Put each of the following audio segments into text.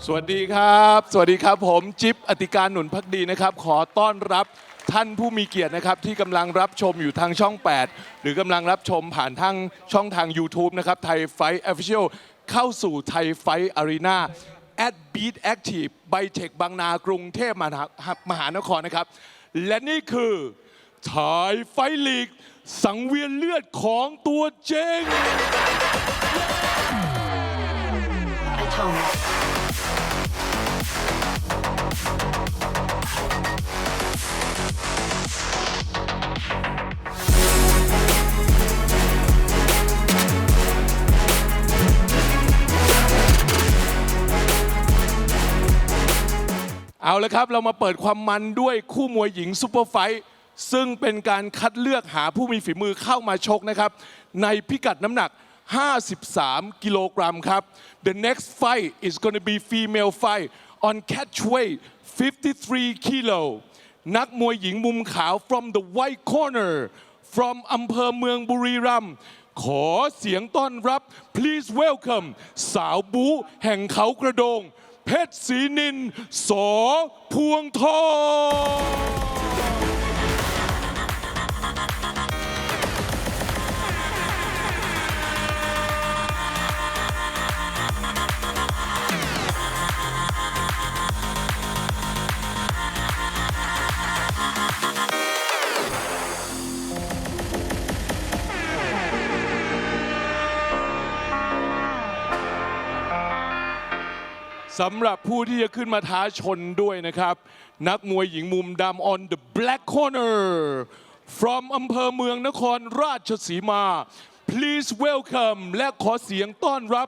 สวัสดีครับสวัสดีครับผมจิ๊บอติการหนุนพักดีนะครับขอต้อนรับท่านผู้มีเกียรตินะครับที่กำลังรับชมอยู่ทางช่อง 8 หรือกำลังรับชมผ่านทางช่องทาง YouTube นะครับไทยไฟท์ Official เข้าสู่ไทยไฟท์อารีนา at BITEC BITEC บางนากรุงเทพมหานครนะครับและนี่คือไทยไฟท์ลีกสังเวียนเลือดของตัวเจงเอาละครับเรามาเปิดความมันด้วยคู่มวยหญิงซุปเปอร์ไฟท์ซึ่งเป็นการคัดเลือกหาผู้มีฝีมือเข้ามาชกนะครับในพิกัดน้ำหนัก53 กิโลกรัมครับ The next fight is going to be female fight on catch weight 53 kilo นักมวยหญิงมุมขาว from the white corner from อำเภอเมืองบุรีรัมย์ขอเสียงต้อนรับ please welcome สาวบู๊แห่งเขากระโดงเพชรศรีนินสอพวงทองสำหรับผู้ที่จะขึ้นมาท้าชนด้วยนะครับนักมวยหญิงมุมดำ on the black corner from อำเภอเมืองนครราชสีมา please welcome และขอเสียงต้อนรับ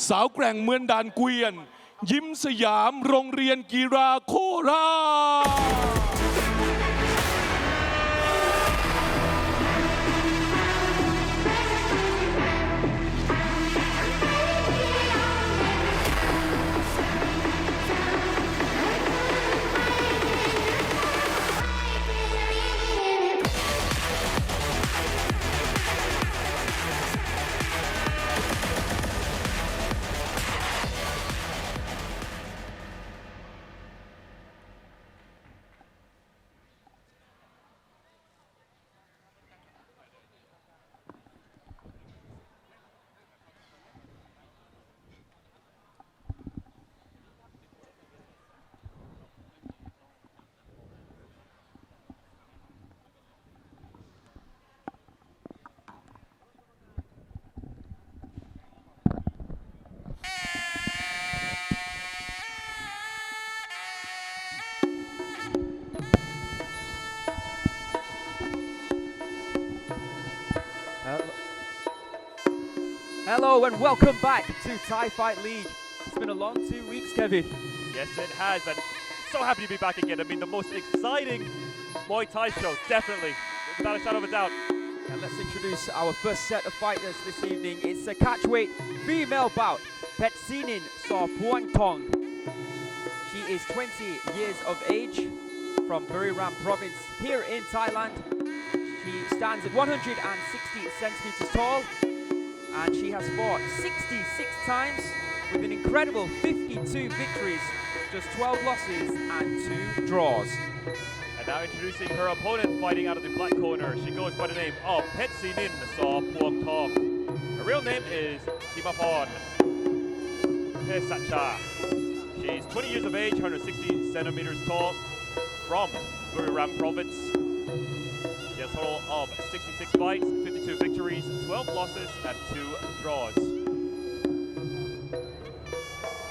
สาวแกร่งเมืองด่านเกวียนยิ้มสยามโรงเรียนกีฬาโคราชHello and welcome back to Thai Fight League. It's been a long 2 weeks, Kevin. Yes, it has, and so happy to be back again. I mean, the most exciting Muay Thai show, definitely, without a shadow of a doubt. And let's introduce our first set of fighters this evening. It's a catchweight female bout. Pet Sinin Saw Puang Tong. She is 20 years of age from Buriram province here in Thailand. She stands at 160 centimeters tall. And she has fought 66 times with an incredible 52 victories, just 12 losses and 2 draws. And now introducing her opponent fighting out of the black corner. She goes by the name of Pet Sinin Saw Puang Tong. Her real name is Timapon Pesacha. She's 20 years of age, 160 centimeters tall, from Buriram province. She has a total of 66 fights, 52 victories, 12 losses, and 2 draws.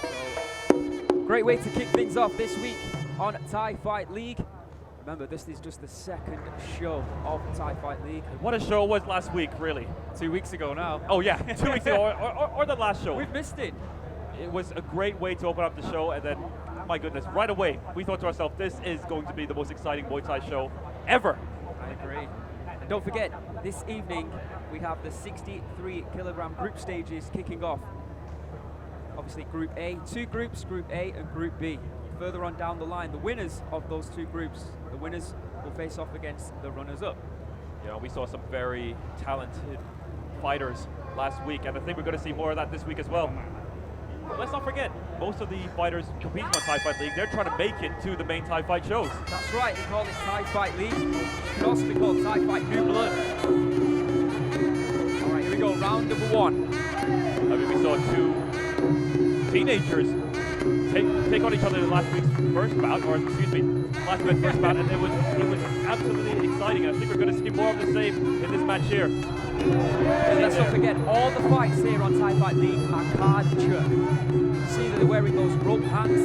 So, great way to kick things off this week on Thai Fight League. Remember, this is just the second show of Thai Fight League. What a show it was last week, really. 2 weeks ago now. Oh yeah, 2 weeks ago, or the last show. We've missed it. It was a great way to open up the show, and then, my goodness, right away, we thought to ourselves, this is going to be the most exciting Muay Thai show ever. I agree. And don't forget, this evening we have the 63 kilogram group stages kicking off. Obviously Group A, 2 groups, Group A and Group B. Further on down the line, the winners of those 2 groups, the winners will face off against the runners-up. You know, we saw some very talented fighters last week, and I think we're going to see more of that this week as well. Let's not forget, most of the fighters competing on Thai Fight League, they're trying to make it to the main Thai Fight shows. That's right, they call it Thai Fight League. It can also be called Thai Fight New Blood. All right, here we go, round number one. I mean, we saw two teenagers take on each other in last week's first bout, or excuse me, last week's first bout, and it was absolutely exciting. I think we're going to see more of the same in this match here. And let's not forget, all the fights here on Thai Fight League are Kard Cheuk. See that they're wearing those rope hands.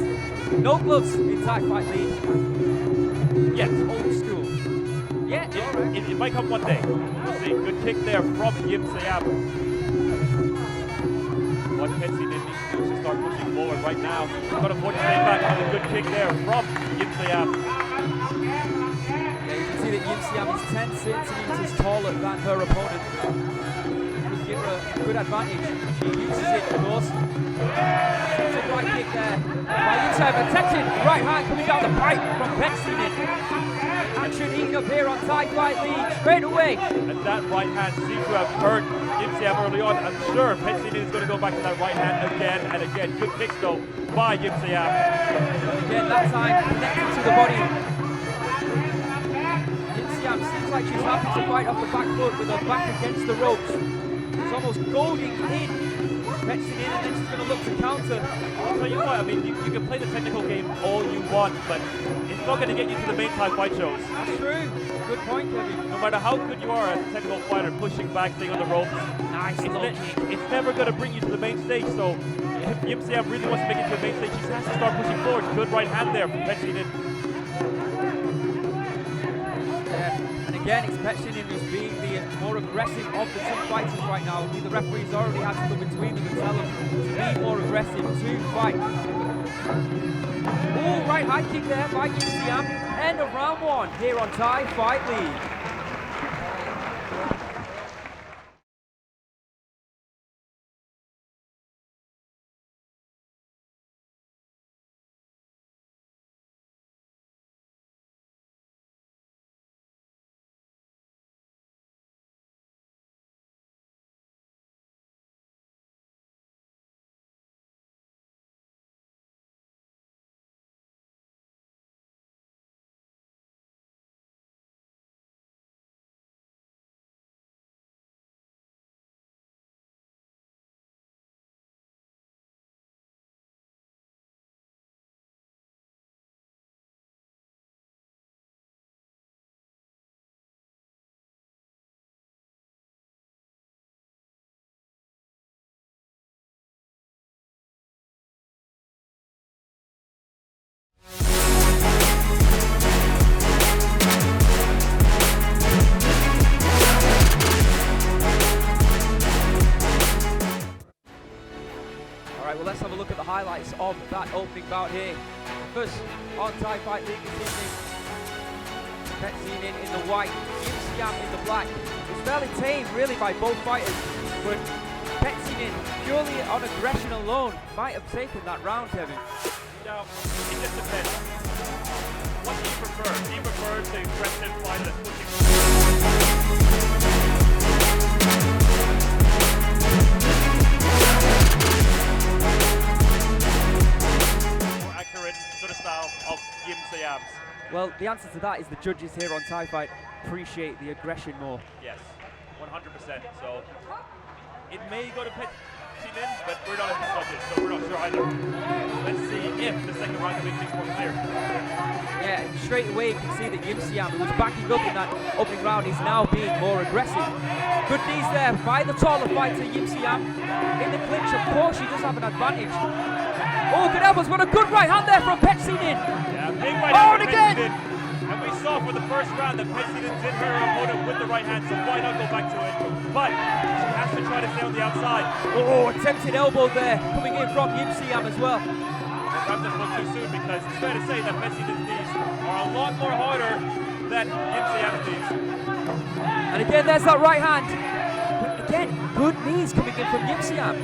No gloves in Thai Fight League. Yes. Old school. Yeah, all right. It might come one day. We'll see. Good kick there from Yim Siam. What Petsy did need to do is to start pushing forward right now. Got a 40 back on a good kick there from Yim Siam. Yeah, you can see that Yim Siam is 10 centimeters taller than her opponent. Could give her a good advantage. She uses it, of course. It's a right kick there by Yim Siam. Attempted right hand coming down the pipe from Petsy. Action heating up here on Thai Fight League straight away. And that right hand seems to have hurt Yim Siam early on. I'm sure Petsy is going to go back to that right hand again and again. Good kicks though by Yim Siam. Again, that time connected to the body. Yim Siam seems like she's happy to fight off the back foot with her back against the ropes. She's almost goading in, Petsy in, and then she's going to look to counter. I'll tell you what, I mean, you can play the technical game all you want, but it's not going to get you to the main Thai fight shows. That's true. Good point, Kevin. No matter how good you are as a technical fighter, pushing back, staying on the ropes, Nice low kick. it's never going to bring you to the main stage. So if Yim Siam really wants to make it to the main stage, she has to start pushing forward. Good right hand there from Petsy. And again, it's Petsinin who's being the more aggressive of the two fighters right now. The referees already had to go between them and tell them to be more aggressive to fight. Oh, right high kick there by Yim Siam. End of round one here on Thai Fight League. Well, let's have a look at the highlights of that opening bout here. First, on Thai Fight League this evening, Petsy in the white, Yim Siam in the black. It's fairly tame, really, by both fighters, but Petsy purely on aggression alone might have taken that round, Kevin. Now, it just depends. What do you prefer? Do you prefer the aggressive fighter that's pushing sort of style of Yim Siam's? Well, the answer to that is the judges here on Thai Fight appreciate the aggression more. Yes, 100%. So it may go to Petsinin, but we're not judges, so we're not sure either. Let's see if the second round can make things more clear. Yeah, straight away you can see that Yim Siam, who was backing up in that opening round, is now being more aggressive. Good knees there by the taller fighter Yim Siam. In the clinch, of course, she does have an advantage. Oh, good elbows, what a good right hand there from Petsinin. Yeah, big right hand from Petsinin. And we saw for the first round that Petsinin did her opponent with the right hand, so why not go back to it? But she has to try to stay on the outside. Oh, attempted elbow there, coming in from Yim Siam as well. Perhaps it's not too soon, because it's fair to say that Petsinen's knees are a lot more harder than Yim Siam's knees. And again, there's that right hand. But again, good knees coming in from Yim Siam.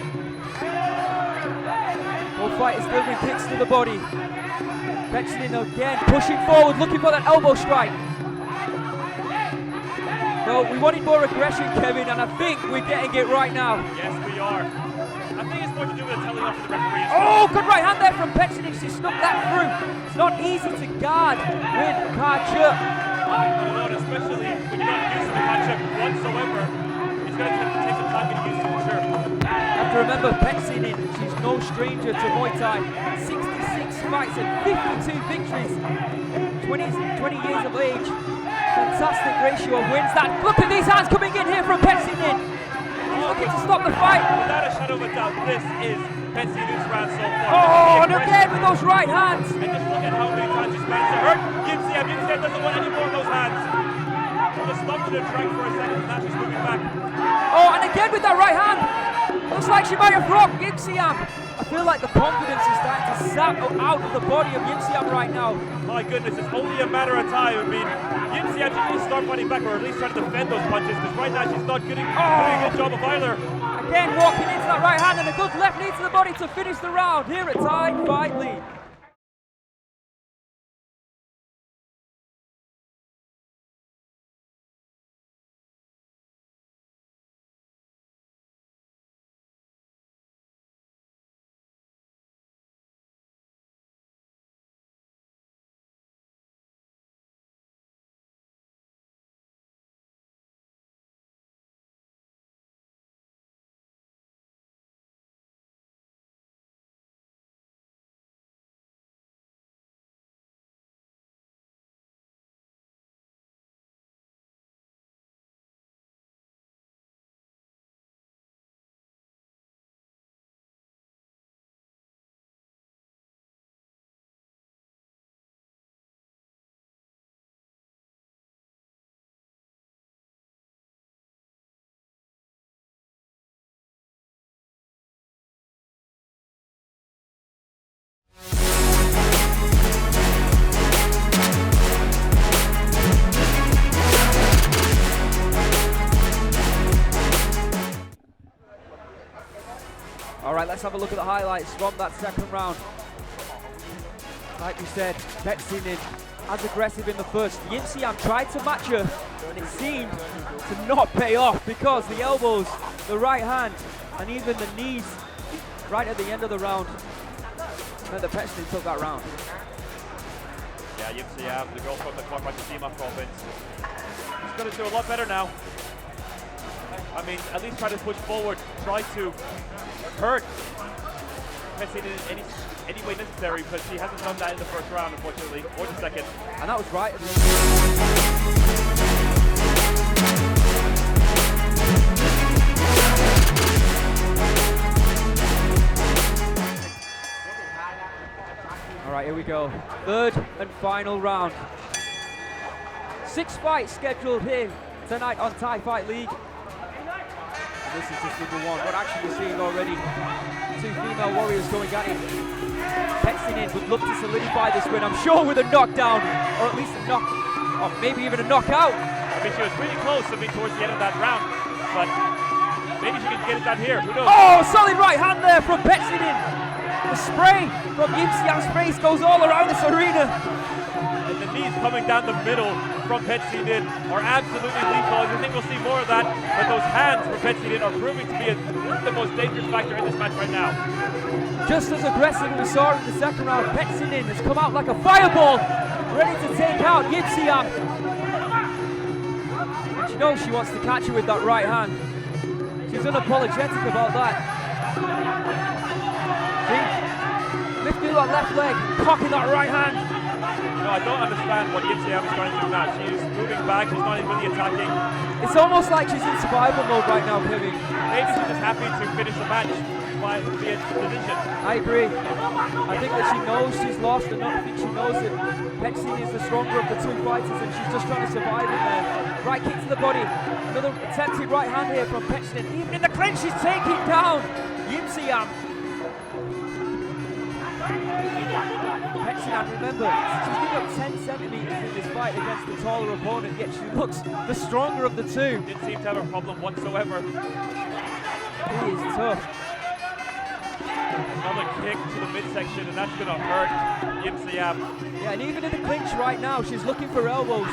Both fighters delivering kicks to the body. Petsinin again pushing forward, looking for that elbow strike. No, we wanted more aggression, Kevin, and I think we're getting it right now. Yes, we are. I think it's more to do with the telling off of the referee as well. Oh, good right hand there from Petsic. She snuck that through. It's not easy to guard with Kard Cheuk. Especially when you're not used to the matchup whatsoever. It's going to take some time getting used to it, sure. You have to remember, Petsic, she's no stranger to Muay Thai. 66 fights and 52 victories. 20 years of age. Fantastic ratio of wins. Look at these hands coming in here from Petsic. He's looking to stop the fight. Without a shadow of a doubt, this is Petsic's round so far. Oh, and again with those right hands. And just look at how many times he's managed to hurt Yimsiam. Yimsiam doesn't want any more of those hands. Just stopped to the track for a second, and now she's moving back. Oh, and again with that right hand. Looks like she might have rocked Yimsiam. I feel like the confidence is starting to sap out of the body of Yimsiam right now. My goodness, it's only a matter of time. I mean, Yimsiam should really start fighting back, or at least trying to defend those punches, because right now she's not doing a good job of either. Again, walking into that right hand and a good left knee to the body to finish the round here at Thai Fight League. All right, let's have a look at the highlights from that second round. Like we said, Petsic as aggressive in the first. Yimsiam tried to match her, and it seemed to not pay off because the elbows, the right hand, and even the knees right at the end of the round meant that Petsic took that round. Yeah, Yimsiam, the girl from the Kard province, she's going to do a lot better now. I mean, at least try to push forward, try to hurt Petsic in any way necessary, because she hasn't done that in the first round, unfortunately, or the second. And that was right. All right, here we go. Third and final round. 6 fights scheduled here tonight on Thai Fight League. This is just number 1. What action we're seeing already. 2 female warriors going at it. Petsic would love to solidify this win, I'm sure, with a knockdown, or at least a knock, or maybe even a knockout. I mean, she was really close, I mean, towards the end of that round, but maybe she can get it done here, who knows? Oh, solid right hand there from Petsic. The spray from Yimsiam's face goes all around this arena. And the knees coming down the middle from Petsic are absolutely lethal. I think we'll see more of that, but those hands from Petsic are proving to be the most dangerous factor in this match right now. Just as aggressive as we saw in the second round, Petsic has come out like a fireball, ready to take out Yimsiam. And she knows she wants to catch her with that right hand. She's unapologetic about that. See? Lifting that left leg, cocking that right hand. You know, I don't understand what Yimsiam is trying to do now. She's moving back, she's not really attacking. It's almost like she's in survival mode right now, Kevin. Maybe she's just happy to finish the match by via decision. I agree. I think that she knows she's lost, and I think she knows that Petsic is the stronger of the 2 fighters, and she's just trying to survive in there. Right kick to the body. Another attempted right hand here from Petsic. Even in the clinch, she's taking down Yimsiam. Petsic, remember, she's given up 10 centimeters in this fight against the taller opponent, yet she looks the stronger of the 2. Didn't seem to have a problem whatsoever. He is tough. Another kick to the midsection, and that's going to hurt Yimsiam. Yeah, and even in the clinch right now, she's looking for elbows.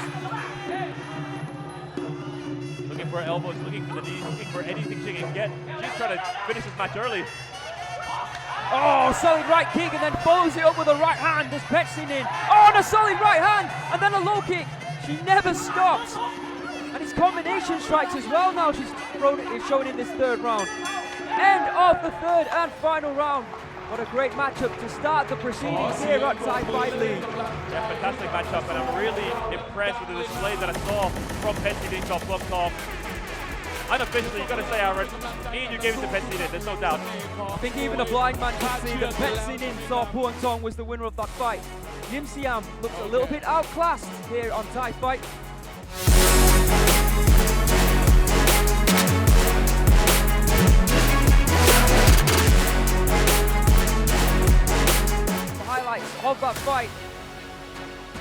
Looking for elbows, looking for the knees, looking for anything she can get. She's trying to finish this match early. Oh, solid right kick and then follows it up with a right hand. Does Petsinen. Oh, and a solid right hand and then a low kick. She never stops. And it's combination strikes as well now. She's showing in this third round. End of the third and final round. What a great matchup to start the proceedings here at Thai Fight League. Yeah, fantastic matchup, and I'm really impressed with the display that I saw from Petsinen off Plumtov. Unofficially, you've got to say, Aaron, Ian, you gave it to Petsinen, there's no doubt. I think even a blind man could see that Petsinen Sorpuantong was the winner of that fight. Yim Siam looks a little bit outclassed here on Thai Fight. Highlights of that fight.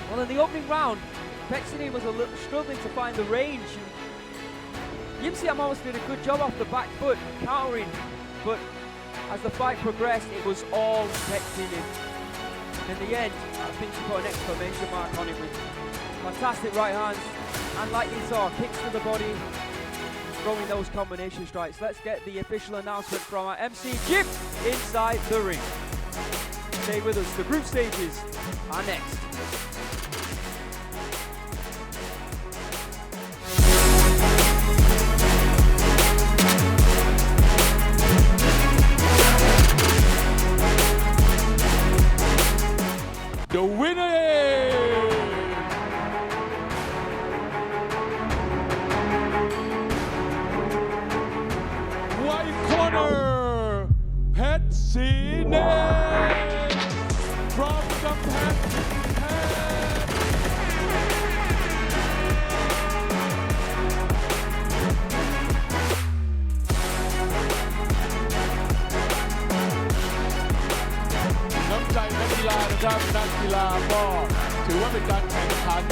Well, in the opening round, Petsinen was a little struggling to find the range. Yim Siam almost did a good job off the back foot, countering, but as the fight progressed, it was all Petsinen. In the end, I think she put an exclamation mark on it with fantastic right hands, and like you saw, kicks to the body, throwing those combination strikes. Let's get the official announcement from our MC Jim inside the ring. Stay with us, the group stages are next. The winner is white corner, Petsinen from Gambang. น้ำใจนักกีฬานะครับนักกีฬาก็ถือว่าเป็นการแข่งขัน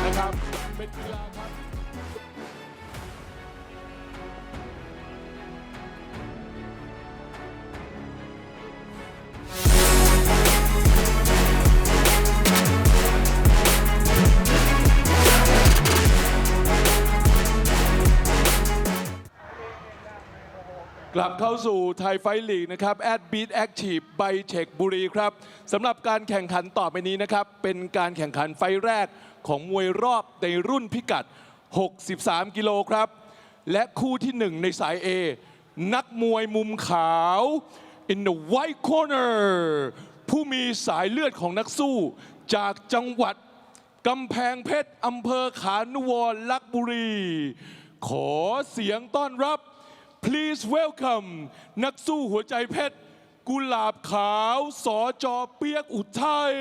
นะครับเป็นกีฬาครับ กลับเข้าสู่ไทยไฟท์ลีกนะครับแอดบีทแอคทีฟไบเทคบุรีครับสำหรับการแข่งขันต่อไปนี้นะครับเป็นการแข่งขันไฟท์แรกของมวยรอบในรุ่นพิกัด 63 กิโลครับและคู่ที่ 1 ในสาย A นักมวยมุมขาว in the white corner ผู้มีสายเลือดของนักสู้จากจังหวัดกำแพงเพชรอำเภอขานุวรรณลพบุรีขอเสียงต้อนรับPlease welcome นักสู้หัวใจเพชรกุหลาบขาวสจ.เปียกอุทัย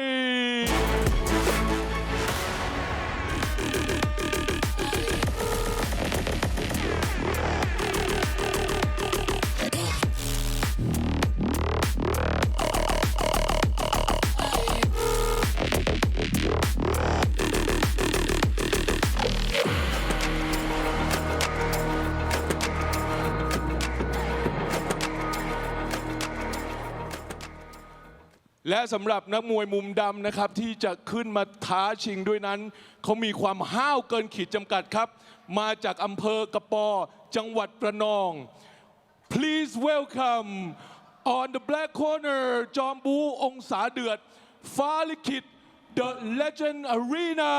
และสำหรับนักมวยมุมดำนะครับที่จะขึ้นมาท้าชิงด้วยนั้นเขามีความห้าวเกินขีดจำกัดครับมาจากอำเภอกระปอจังหวัดระนอง Please welcome on the black corner จอมบูองศาเดือดฟ้าลิขิต The Legend Arena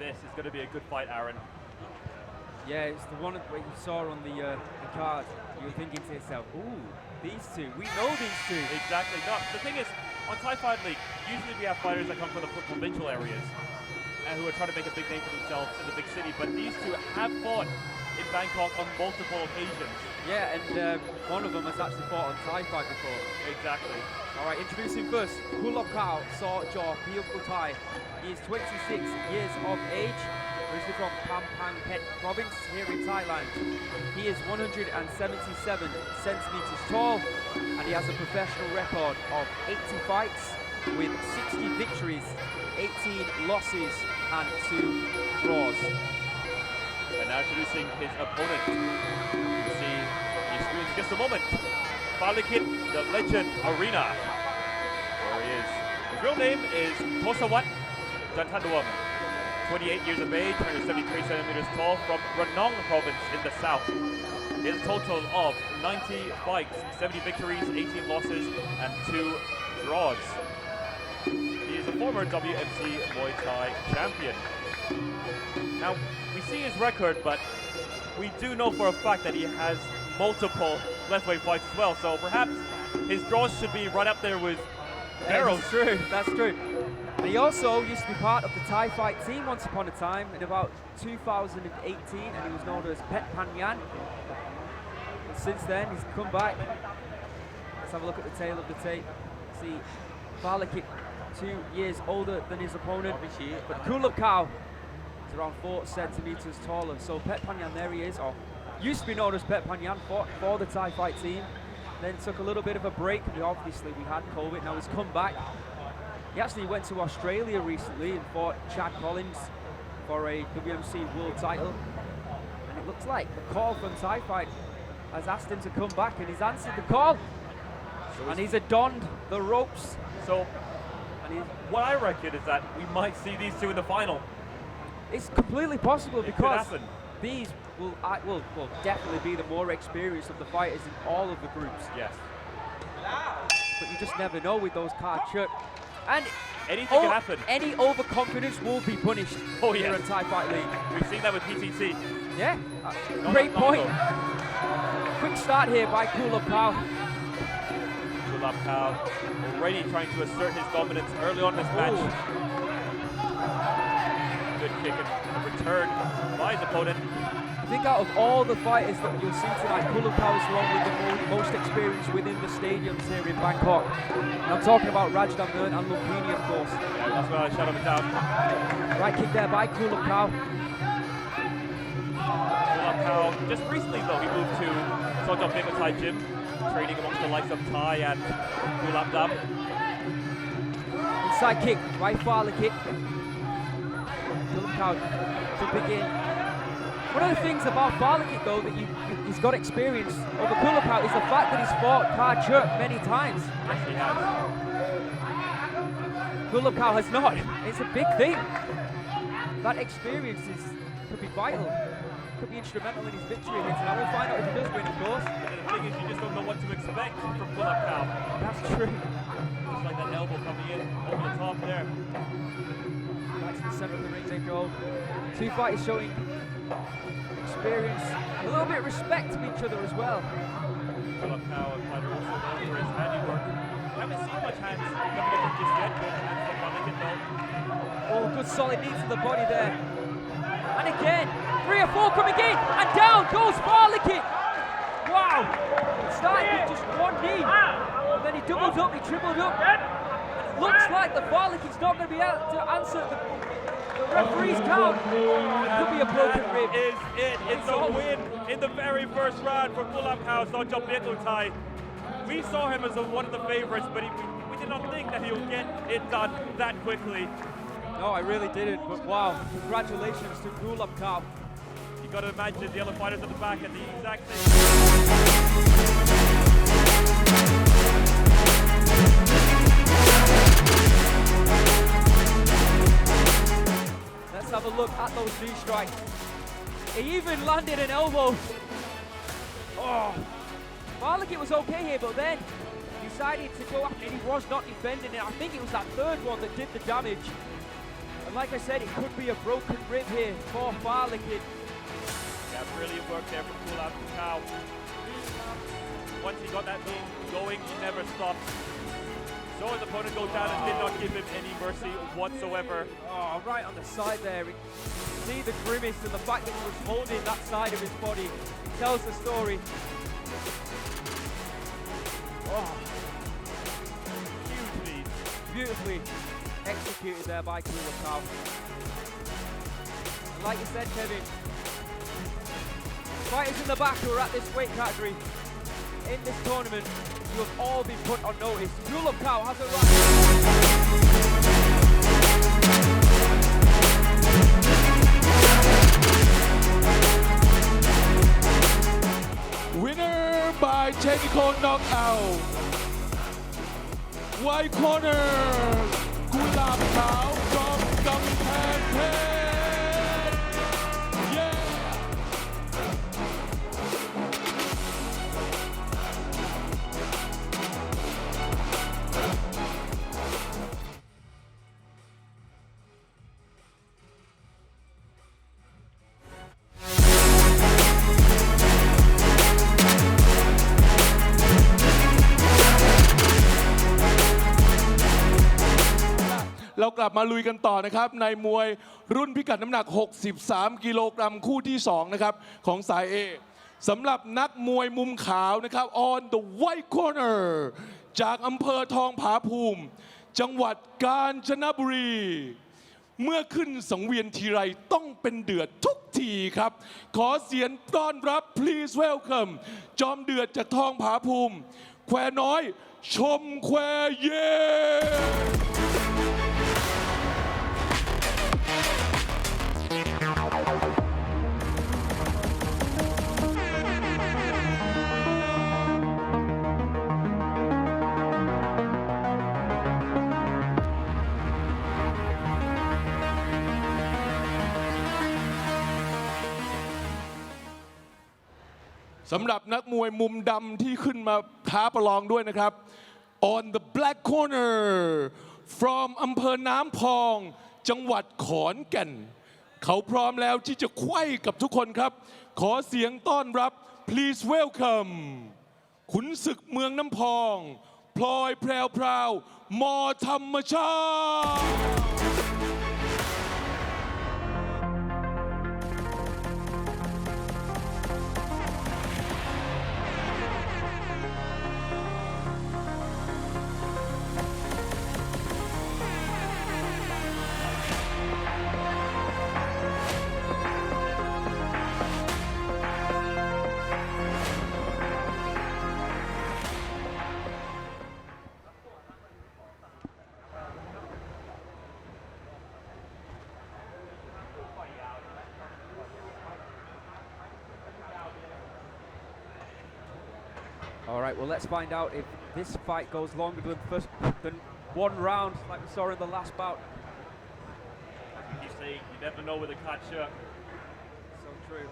This is going to be a good fight, Aaron. Yeah, it's the one that you saw on the card. You were thinking to yourself, ooh, these two, we know these two. Exactly. No, the thing is, on Thai Fight League, usually we have fighters that come from the provincial areas and who are trying to make a big name for themselves in the big city. But these two have fought in Bangkok on multiple occasions. Yeah, and one of them has actually fought on Thai Fight before. Exactly. All right, introducing first, Kulop Kao Saw Jaw Piok Utai. He is 26 years of age. originally from Kampang Phet province here in Thailand. He is 177 centimeters tall, and he has a professional record of 80 fights with 60 victories, 18 losses, and 2 draws. And now introducing his opponent. You see on your screen in just a moment. Falikit, the legend arena. There he is. His real name is Tosawat Jantanuam. 28 years of age, 173 centimeters tall, from Ranong province in the south. He has a total of 90 fights, 70 victories, 18 losses, and 2 draws. He is a former WMC Muay Thai champion. Now, we see his record, but we do know for a fact that he has multiple left-weight fights as well, so perhaps his draws should be right up there with Darryl's. That's true, that's true. And he also used to be part of the Thai fight team once upon a time in about 2018, and he was known as Phet Panyan. And since then, he's come back. Let's have a look at the tail of the tape. See, Falikit, 2 years older than his opponent, but Kulub Cow is around 4 centimeters taller. So Phet Panyan, there he is, or used to be known as Phet Panyan, fought for the Thai fight team, then took a little bit of a break. Obviously, we had COVID, now he's come back. He actually went to Australia recently and fought Chad Collins for a WMC world title. And it looks like the call from Thai Fight has asked him to come back, and he's answered the call. And he's adorned the ropes. So, what I reckon is that we might see these two in the final. It's completely possible because happen. these will definitely be the more experienced of the fighters in all of the groups. Yes. But you just never know with those Kard Cheuk. And anything can happen. Any overconfidence will be punished here at Thai Fight League. We've seen that with PTC. Yeah, great point. Quick start here by Kulub Cow. Kulub Cow already trying to assert his dominance early on in this match. Good kick and return by his opponent. I think out of all the fighters that you'll see tonight, Kulub Cow is the one with the most experience within the stadiums here in Bangkok. And I'm talking about Rajdamnern and Lumpini, of course. Yeah, that's why I shut him down. Right kick there by Kulub Cow. Kulub Cow, just recently though, he moved to Sojong BITEC gym, training amongst the likes of Thai and Kulab Dam. Inside kick by Falikit. Kulub Cow jumping in. One of the things about Falikit though that he's got experience over Kulub Cow is the fact that he's fought Kard Cheuk many times. Yes, he has. Kulub Cow has not. It's a big thing. That experience could be vital. Could be instrumental in his victory against him. We'll find out if he does win, of course. And the thing is, you just don't know what to expect from Kulub Cow. That's true. Just like that elbow coming in over the top there. Back to the center of the ring they go. Two fighters showing experience, a little bit of respect to each other as well. Kulub Cow, a fighter also known for his handiwork. I haven't seen much hands coming in from just yet. Good hands from Falikit though. Oh, good solid knee to the body there. And again, 3 or 4 coming in, and down goes Falikit. Wow! It started with just one knee, and then he doubled up, he tripled up. It looks like the Falikit's not going to be able to answer the referee's count. It could be a broken rib. That is it. It's a win in the very first round for Kulub Cow Sojong BITEC. We saw him as one of the favorites, but we did not think that he would get it done that quickly. No, I really didn't, but wow, congratulations to Kulub Cow. You got to imagine the other fighters at the back at the exact same. Let's have a look at those knee strikes. He even landed an elbow. Oh, Falikit was okay here, but then decided to go after it. He was not defending it. I think it was that third one that did the damage. And like I said, it could be a broken rib here for Falikit. Yeah, brilliant work there from Kulub Cow. Once he got that thing going, he never stopped. So his opponent goes down and did not give him any mercy whatsoever. Oh, right on the side there. See the grimace and the fact that he was holding that side of his body. It tells the story. Oh, Huge lead. beautifully executed there by Kulub Cow. like you said, Kevin, fighters in the back who are at this weight category in this tournament, you have all been put on notice. Rule of Cow has a right. Winner by technical knockout. White corner, กุหลาบขาว from กำแพงเพชร Yeah. เรากลับมาลุยกันต่อนะครับในมวยรุ่นพิกัดน้ำหนัก 63 กิโลกรัมคู่ที่ 2 นะครับของสาย A สำหรับนักมวยมุมขาวนะครับ on the white corner จากอำเภอทองผาภูมิ จังหวัดกาญจนบุรี เมื่อขึ้นสังเวียนทีไรต้องเป็นเดือดทุกทีครับ ขอเสียงต้อนรับ please welcome จอมเดือดจากทองผาภูมิ แควน้อยชมแควเย่ สำหรับนักมวยมุมดำที่ขึ้นมาท้าประลองด้วยนะครับ on the black corner from อำเภอน้ำพอง จังหวัดขอนแก่น เขาพร้อมแล้วที่จะไขว้กับทุกคนครับ ขอเสียงต้อนรับ please welcome ขุนศึกเมืองน้ำพอง พลอยแพรวพราวมอธรรมชาติ All right, well, let's find out if this fight goes longer than one round, like we saw in the last bout. You say you never know with a Kard Cheuk. So true.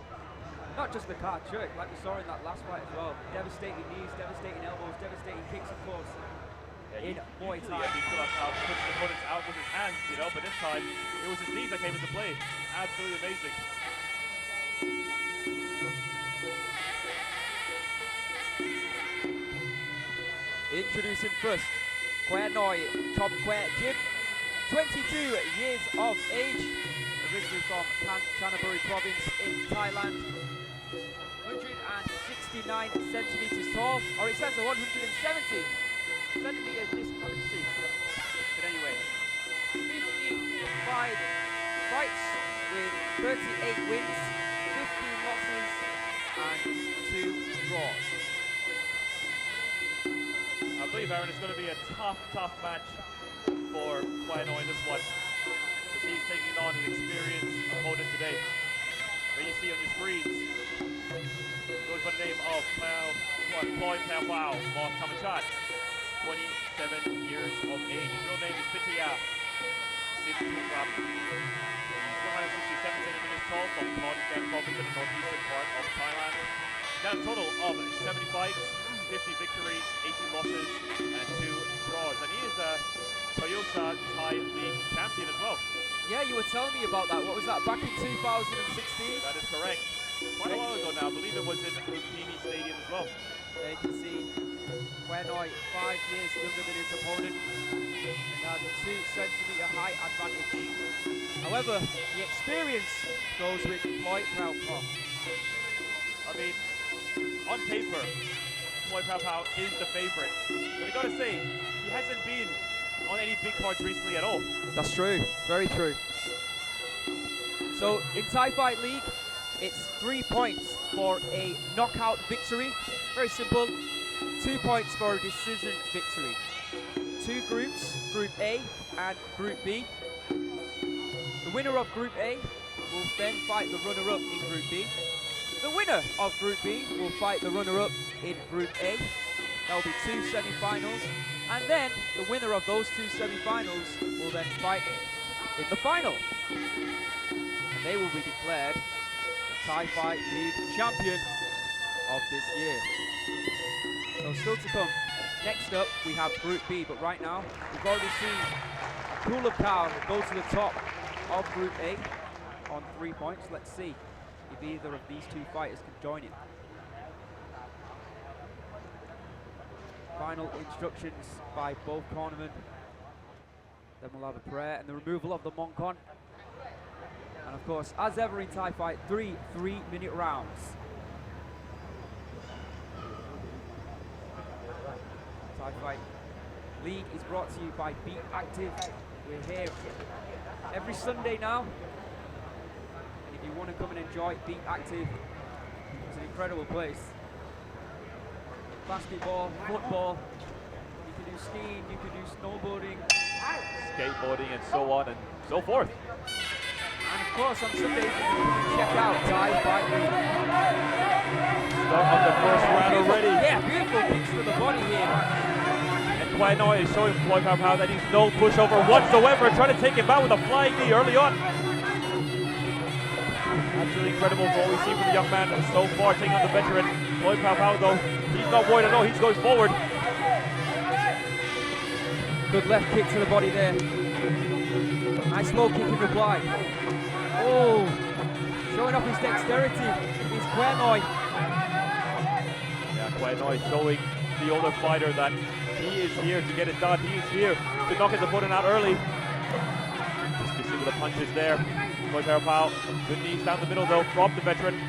Not just the Kard Cheuk, like we saw in that last fight as well. Devastating knees, devastating elbows, devastating kicks, of course. In Muay Thai. He could have pushed his opponents out with his hands, you know, but this time it was his knees that came into play. Absolutely amazing. Introducing first, Khwae Noi Chom Khwae Jim, 22 years of age, originally from Kanchanaburi province in Thailand, 169 centimeters tall, or it says 170 centimeters discrepancy. But anyway, 55 fights with 38 wins, 15 losses, and 2 draws. I believe, Aaron, it's going to be a tough match for Khwae Noi in this one, as he's taking on an experienced opponent today. There you see on your screens, goes by the name of Ploy Pao Pao Mor Thamachat, 27 years of age. His real name is Pitaya Sithuram. He's 167 centimeters tall from Khon Kaen province in the northeastern part of Thailand. He's got a total of 70 fights, 50 victories, 18 losses, and 2 draws. And he is a Toyota Thai League champion as well. Yeah, you were telling me about that. What was that, back in 2016? That is correct. Quite a while ago now. I believe it was in Lumpini Stadium as well. There you can see Khwae Noi 5 years younger than his opponent and has a 2-centimeter height advantage. However, the experience goes with Ploy Pao Pao. I mean, on paper, Ploy Pao Pao is the favorite. But I gotta say, he hasn't been on any big cards recently at all. That's true, very true. So in Thai Fight League, it's 3 points for a knockout victory. Very simple. 2 points for a decision victory. 2 groups, Group A and Group B. The winner of Group A will then fight the runner-up in Group B. The winner of Group B will fight the runner-up in Group A. There will be 2 semi-finals, and then the winner of those 2 semi-finals will then fight in the final. And they will be declared the Thai Fight League champion of this year. So still to come. Next up, we have Group B, but right now, we've already seen a pool of cow go to the top of Group A on 3 points. Let's see if either of these 2 fighters can join it. Final instructions by both cornermen. Then we'll have a prayer and the removal of the Monkon. And of course, as ever in Thai Fight, 3 3-minute rounds. Thai Fight League is brought to you by BITEC. We're here every Sunday now. And if you want to come and enjoy BITEC, it's an incredible place. Basketball, football, you can do skiing, you can do snowboarding. Skateboarding and so on and so forth. And of course on Sundays you can check out Thai Fight League. Start of the first round already. Yeah, beautiful kicks to the body here. And Kwai Noi is showing Floyd Pow that he's no pushover whatsoever, trying to take him out with a flying knee early on. Absolutely incredible for what we see from the young man so far, taking on the veteran. Floyd Pow though, he's not worried at all, he's going forward. Good left kick to the body there. Nice low kick in reply. Oh, showing off his dexterity is Kwai Noi. Yeah, Kwai Noi showing the older fighter that he is here to get it done. He is here to knock his opponent out early. Just you see with the punches there. Floyd Pow, good knees down the middle though from the veteran.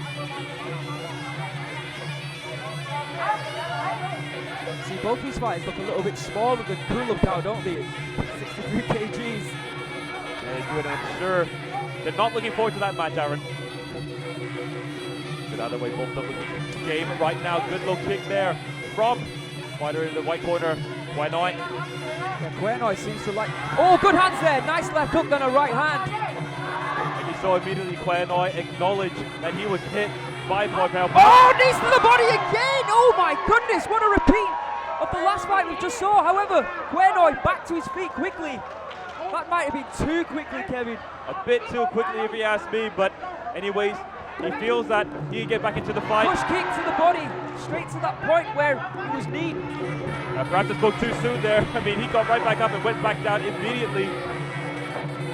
See, both these fighters look a little bit smaller than Kulub Cow, don't they? 63 kgs. Yeah, good, I'm sure they're not looking forward to that match, Aaron. Good either way, both of them looking game right now. Good low kick there from fighter in the white corner, Kwai Noi. Yeah, Kwai Noi seems to like. Oh, good hands there. Nice left hook, then a right hand. And you saw immediately Kwai Noi acknowledge that he was hit by Floyd Pow. Oh, knees to the body again. Oh my goodness, what a repeat of the last fight we just saw. However, Kwai Noi back to his feet quickly. That might have been too quickly, Kevin. A bit too quickly if you ask me, but anyways, he feels that he can get back into the fight. Push kick to the body, straight to that point where he was kneed. Perhaps I spoke too soon there. I mean, he got right back up and went back down immediately.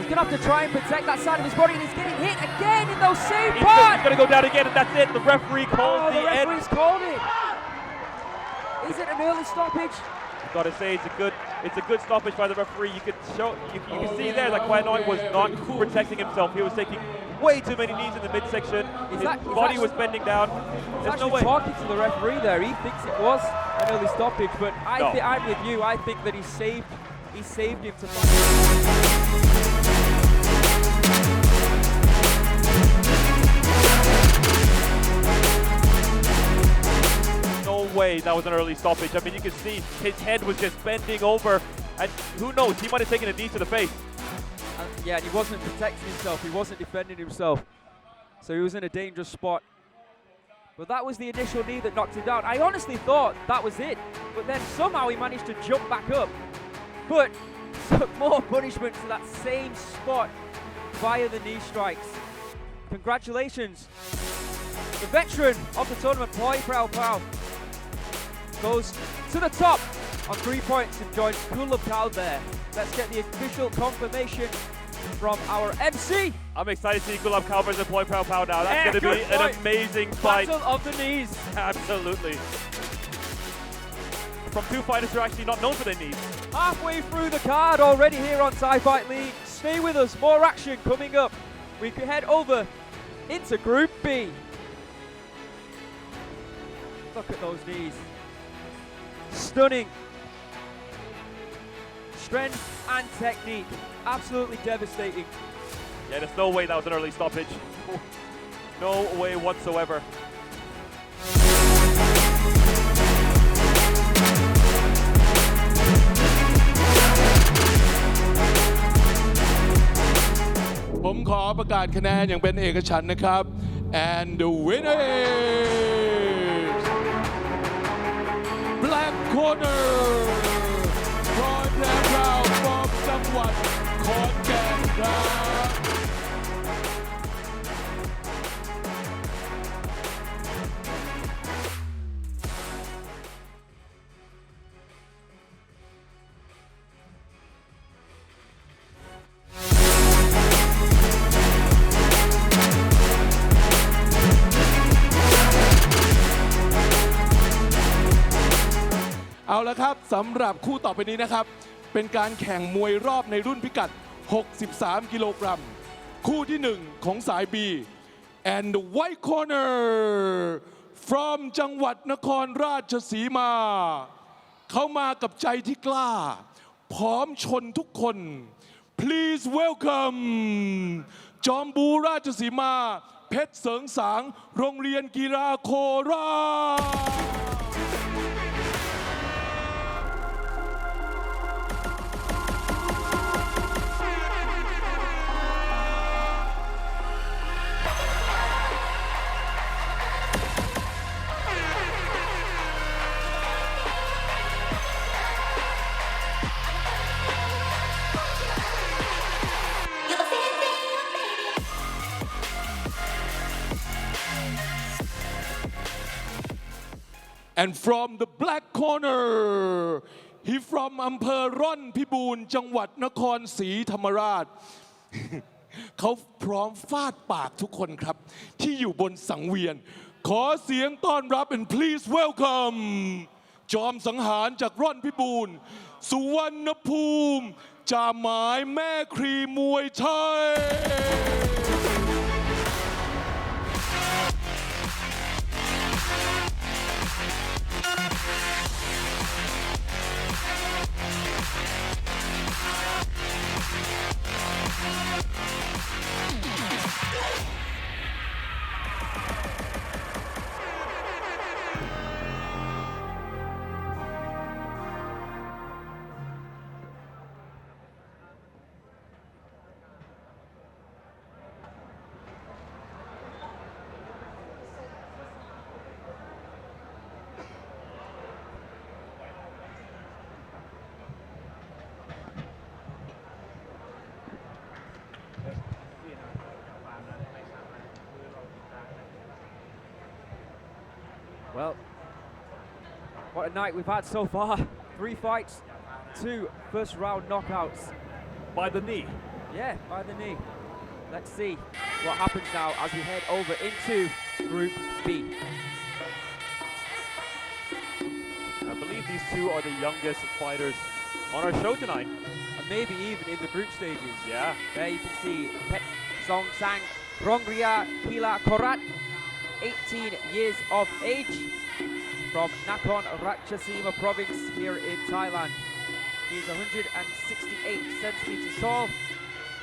He's gonna have to try and protect that side of his body, and he's getting hit again in those same He's parts. gonna go down again, and that's it. The referee calls the the end. referee's called it. Is it an early stoppage? Gotta say it's a good stoppage by the referee. You can see there that Kwai Noi was not protecting himself. He was taking way too many knees in the midsection. His body was bending down. There's no way. Talking to the referee there. He thinks it was an early stoppage, but I'm with you. I think that he saved him to. No way that was an early stoppage. I mean, you can see his head was just bending over, and who knows, he might have taken a knee to the face. Yeah, and he wasn't protecting himself, he wasn't defending himself, so he was in a dangerous spot. But that was the initial knee that knocked him down. I honestly thought that was it, but then somehow he managed to jump back up, but took more punishment to that same spot via the knee strikes. Congratulations. The veteran of the tournament, Floyd Pow, goes to the top on 3 points and joins Kulub Cow there. Let's get the official confirmation from our MC. I'm excited to see Kulub Cow versus Floyd Pow now. That's going to be an amazing fight. Battle of the knees. Absolutely. From 2 fighters who are actually not known for their knees. Halfway through the card already here on Thai Fight League. Stay with us, more action coming up. We can head over into Group B. Look at those knees. Stunning. Strength and technique. Absolutely devastating. Yeah, there's no way that was an early stoppage. No way whatsoever.ผมขอประกาศคะแนนอย่างเป็นเอกฉันท์นะครับ and the winner is black corner from the crowd from จังหวัดขอนแก่นครับ เอาละครับสำหรับคู่ต่อไปนี้นะครับเป็นการแข่งมวยรอบในรุ่นพิกัด 63 กิโลกรัมคู่ที่ 1 ของสาย B and the white corner from จังหวัดนครราชสีมา เขามากับใจที่กล้าพร้อมชนทุกคน please welcome จอมบูราชสีมาเพชรเสริงสางโรงเรียนกีฬาโคราชAnd from the black corner he from อำเภอร่อนพิบูลจังหวัดนครศรีธรรมราช เขาพร้อมฟาดปากทุกคนครับที่อยู่บนสังเวียนขอเสียงต้อนรับ and please welcome จอมสังหารจากร่อนพิบูลสุวรรณภูมิจ่าหมายแม่ครีมวยไทยWell, what a night we've had so far. 3 fights, 2 first round knockouts. By the knee. Yeah, by the knee. Let's see what happens now as we head over into Group B. I believe these two are the youngest fighters on our show tonight. And maybe even in the group stages. Yeah. There you can see Pet Song Sang Rongria Pila Korat, 18 years of age, from Nakhon Ratchasima province here in Thailand. He is 168 centimeters tall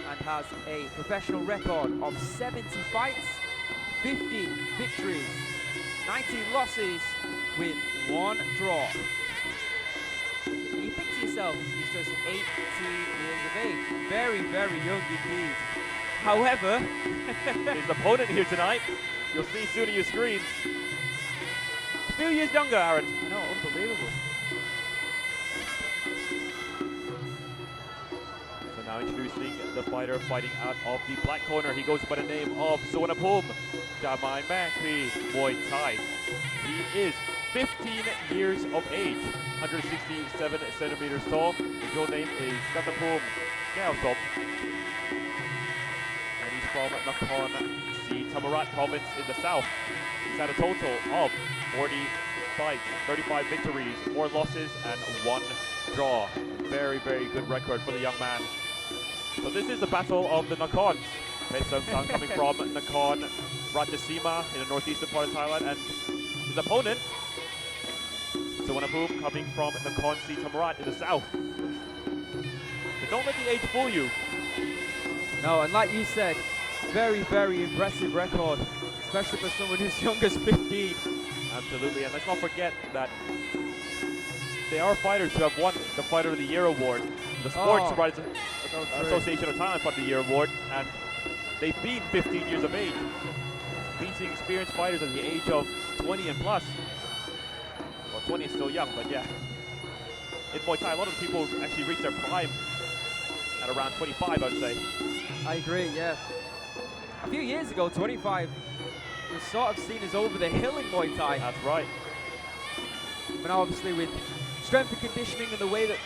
and has a professional record of 70 fights, 50 victories, 19 losses with 1 draw. You think to yourself, he's just 18 years of age. Very, very young indeed. However, his opponent here tonight, you'll see soon on your screens, a few years younger, Aaron. I know, unbelievable. So now introducing the fighter fighting out of the black corner. He goes by the name of Suvarnabhum Jamai Makri Muay Thai. He is 15 years of age, 167 centimeters tall. His real name is Suvarnabhum Gaosop. And he's from Nakhon Thamarat province in the south. He's had a total of 40 fights, 35 victories, 4 losses, and 1 draw. Very, very good record for the young man. So this is the battle of the Nakhons. Pet Song Sang coming from Nakhon Ratchasima in the northeastern part of Thailand, and his opponent, Suvarnabhum, coming from Nakhon Thamarat in the south. But don't let the age fool you. No, and like you said, very, very impressive record, especially for someone who's young as 15. Absolutely, and let's not forget that they are fighters who have won the Fighter of the Year award, the Sports Writers Association of Thailand Fighter of the Year award, and they've been 15 years of age, beating experienced fighters at the age of 20 and plus. Well, 20 is still young, but yeah. In Muay Thai, a lot of people actually reach their prime at around 25, I would say. I agree, yeah. A few years ago, 25 was sort of seen as over the hill in Muay Thai. That's right. But now obviously with strength and conditioning and the way that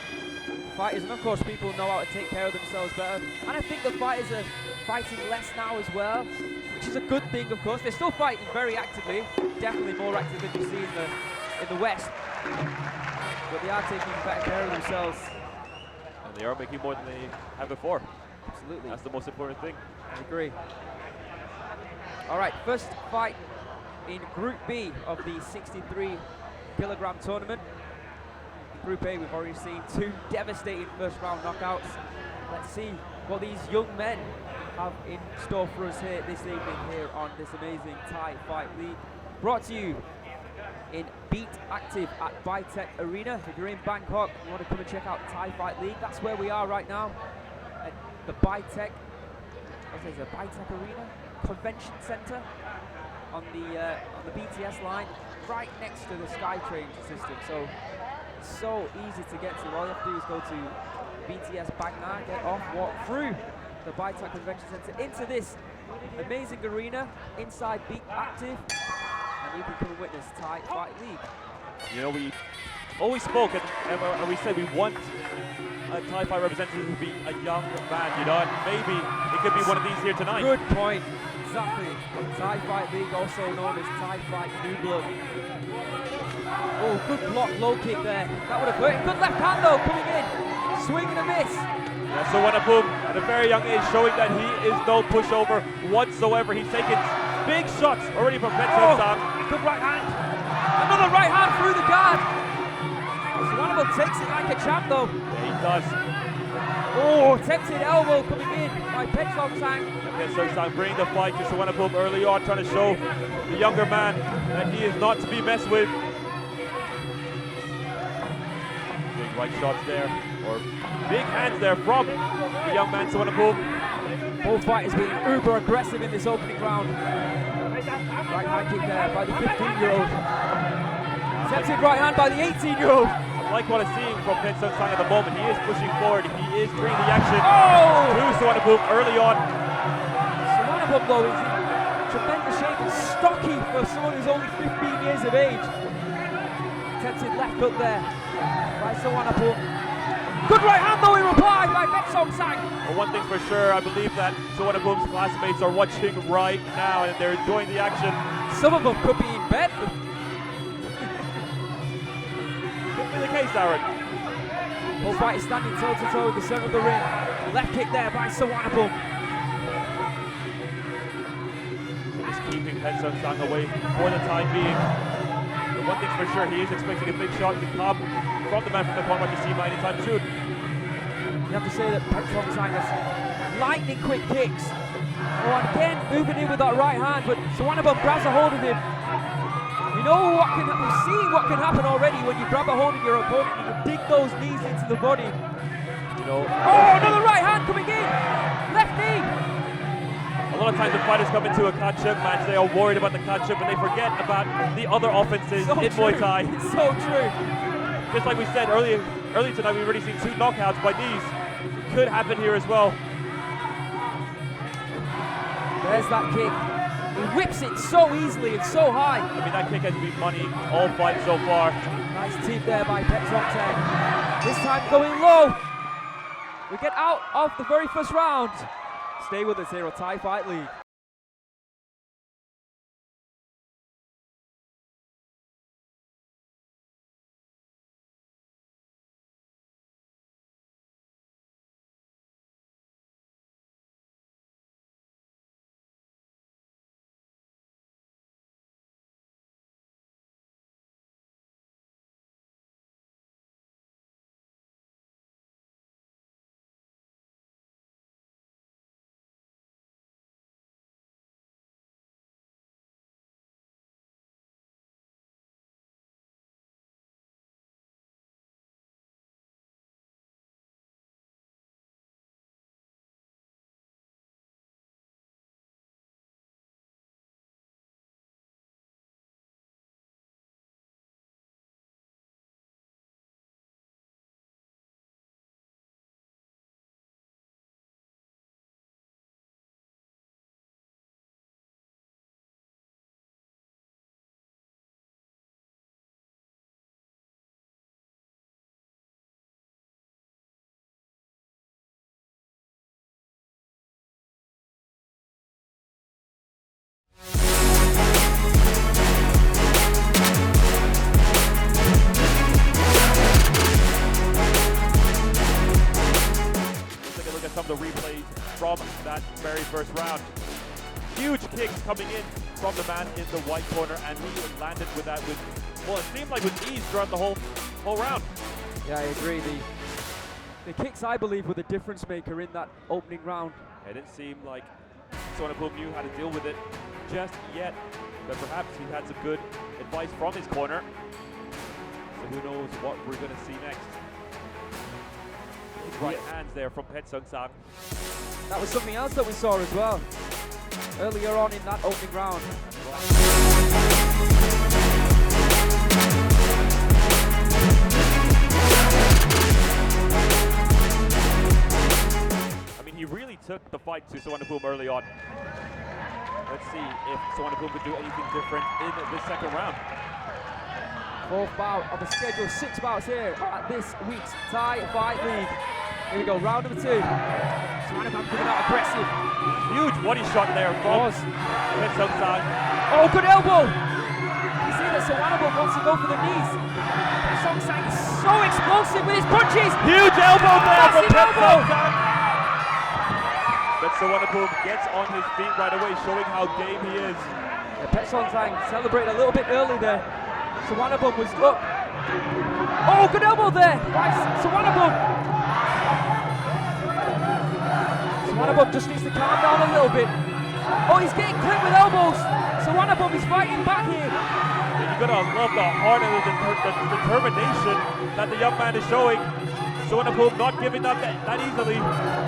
fighters, and of course people know how to take care of themselves better. And I think the fighters are fighting less now as well, which is a good thing, of course. They're still fighting very actively, definitely more active than you see in the West. But they are taking better care of themselves. And they are making more than they have before. Absolutely. That's the most important thing. I agree. All right, first fight in Group B of the 63-kilogram tournament. In Group A, we've already seen two devastating first-round knockouts. Let's see what these young men have in store for us here this evening here on this amazing Thai Fight League. Brought to you in Beat Active at BITEC Arena. If you're in Bangkok, you want to come and check out Thai Fight League, that's where we are right now at the BITEC. What is it? BITEC Arena Convention Center on the BTS line, right next to the SkyTrain system. So easy to get to. All you have to do is go to BTS Bangna, get off, walk through the BITEC Convention Center into this amazing arena inside Beat Active, and you can come and witness Thai Fight League. You know, we always spoke and we said we want a Thai Fight representative to be a young man, you know, and maybe it could be one of these here tonight. Good point. Exactly. Thai Fight League, also known as Thai Fight New Blood. Oh, good block, low kick there. That would have hurt. Good left hand though, coming in. Swing and a miss. Yeah, so Suvarnabhumi at a very young age showing that he is no pushover whatsoever. He's taken big shots already from Suvarnabhumi. Good right hand. Another right hand through the guard. Suvarnabhumi takes it like a champ though. Yeah, he does. Oh, tempted elbow coming in by Suvarnabhumi. Suvarnabhumi bringing the fight to Suvarnabhumi early on, trying to show the younger man that he is not to be messed with. Big right shots there, or big hands there from the young man Suvarnabhumi. Both fighters being uber aggressive in this opening round. Right hand kick there by the 15-year-old. Tempted right hand by the 18-year-old. I like what I'm seeing from Suvarnabhumi at the moment. He is pushing forward. He is bringing the action to Suvarnabhumi early on. Suvarnabhumi though is in tremendous shape and stocky for someone who's only 15 years of age. Tempted left hook there by Suvarnabhumi. Good right hand though in reply by Suvarnabhumi. Well, one thing's for sure, I believe that Suvarnabhumi's classmates are watching right now and they're enjoying the action. Some of them could be in bed. Could be the case, Aaron. Both fighters standing toe-to-toe in the center of the ring. Left kick there by Suvarnabhumi. Just keeping Suvarnabhumi away for the time being. The one thing's for sure, he is expecting a big shot to come from the man from the corner, like you see by anytime soon. You have to say that Suvarnabhumi has lightning quick kicks. Oh, and again moving in with that right hand, but Suvarnabhumi grabs a hold of him. We've seen what can happen already when you grab a hold of your opponent. You can dig those knees into the body. You know. Oh, another right hand coming in. Left knee. A lot of times the fighters come into a Kard Cheuk match, they are worried about the Kard Cheuk, but they forget about the other offenses in Muay Thai. It's so true. Just like we said earlier tonight, we've already seen 2 knockouts by knees. Could happen here as well. There's that kick. He whips it so easily and so high. I mean, that kick has been money all fight so far. Nice teep there by Suvarnabhumi. This time going low. We get out of the very first round. Stay with us here on Thai Fight League. first round. Huge kicks coming in from the man in the white corner, and he landed with that with, well, it seemed like with ease throughout the whole round. Yeah, I agree. The kicks, I believe, were the difference maker in that opening round. It didn't seem like Suvarnabhumi knew how to deal with it just yet, but perhaps he had some good advice from his corner. So who knows what we're going to see next. His right hands there from Pet Sung-sang. That was something else that we saw as well earlier on in that opening round. I mean, he really took the fight to Suvarnabhumi early on. Let's see if Suvarnabhumi could do anything different in this second round. Fourth bout of the schedule, 6 bouts here at this week's Thai Fight League. Here we go, round number 2. Suvarnabhumi coming out aggressive. Huge body shot there from Pet Sung-sang. Oh, good elbow! You see that Suvarnabhumi wants to go for the knees. Pet Sung-sang is so explosive with his punches. Huge elbow there from Massive Pet elbow. Sung-sang. But Suvarnabhumi gets on his feet right away, showing how game he is. Yeah, Pet Sung-sang celebrated a little bit early there. Suvarnabhumi was up. Oh, good elbow there by Suvarnabhumi. Suvarnabhumi just needs to calm down a little bit. Oh, he's getting clipped with elbows. Suvarnabhumi is fighting back here. You gotta love the heart and the determination that the young man is showing. Suvarnabhumi not giving up that easily.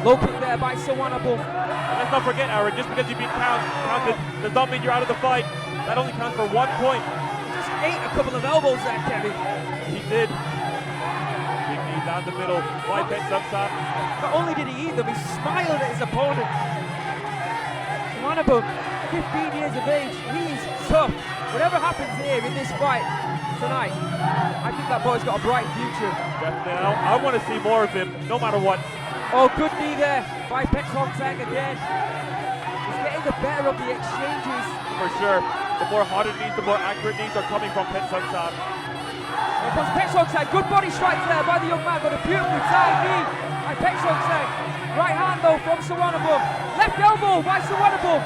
Low kick there by Suvarnabhumi. Let's not forget, Aaron, just because you've been counted does not mean you're out of the fight. That only counts for 1 point. Just ate a couple of elbows there, Kevin. He did. Big knee down the middle by Pet Sung-sang. Not only did he eat them, he smiled at his opponent. Suvarnabhumi, 15 years of age, he's tough. Whatever happens here in this fight tonight, I think that boy's got a bright future. Definitely. I want to see more of him, no matter what. Oh, good knee there by Pet Sung-sang again. He's getting the better of the exchanges. For sure. The more harder knees, the more accurate knees are coming from Pet Sung-sang. Here comes Pet Sung-sang. Good body strikes there by the young man, but a beautiful side knee by Pet Sung-sang. Right hand though from Suvarnabhumi. Left elbow by Suvarnabhumi.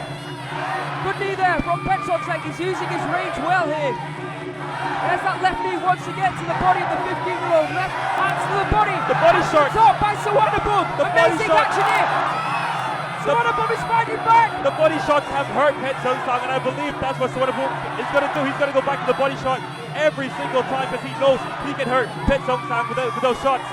Good knee there from Pet Sung-sang. He's using his range well here. There's that left knee once again to the body of the 15-year-old. Left hands to the body. The body shot. Top by Suvarnabhumi. The body Amazing shot. action here. Suvarnabhumi is fighting back. The body shots have hurt Pet Sung-sang, and I believe that's what Suvarnabhumi is going to do. He's going to go back to the body shot every single time because he knows he can hurt Pet Sung-sang with those shots.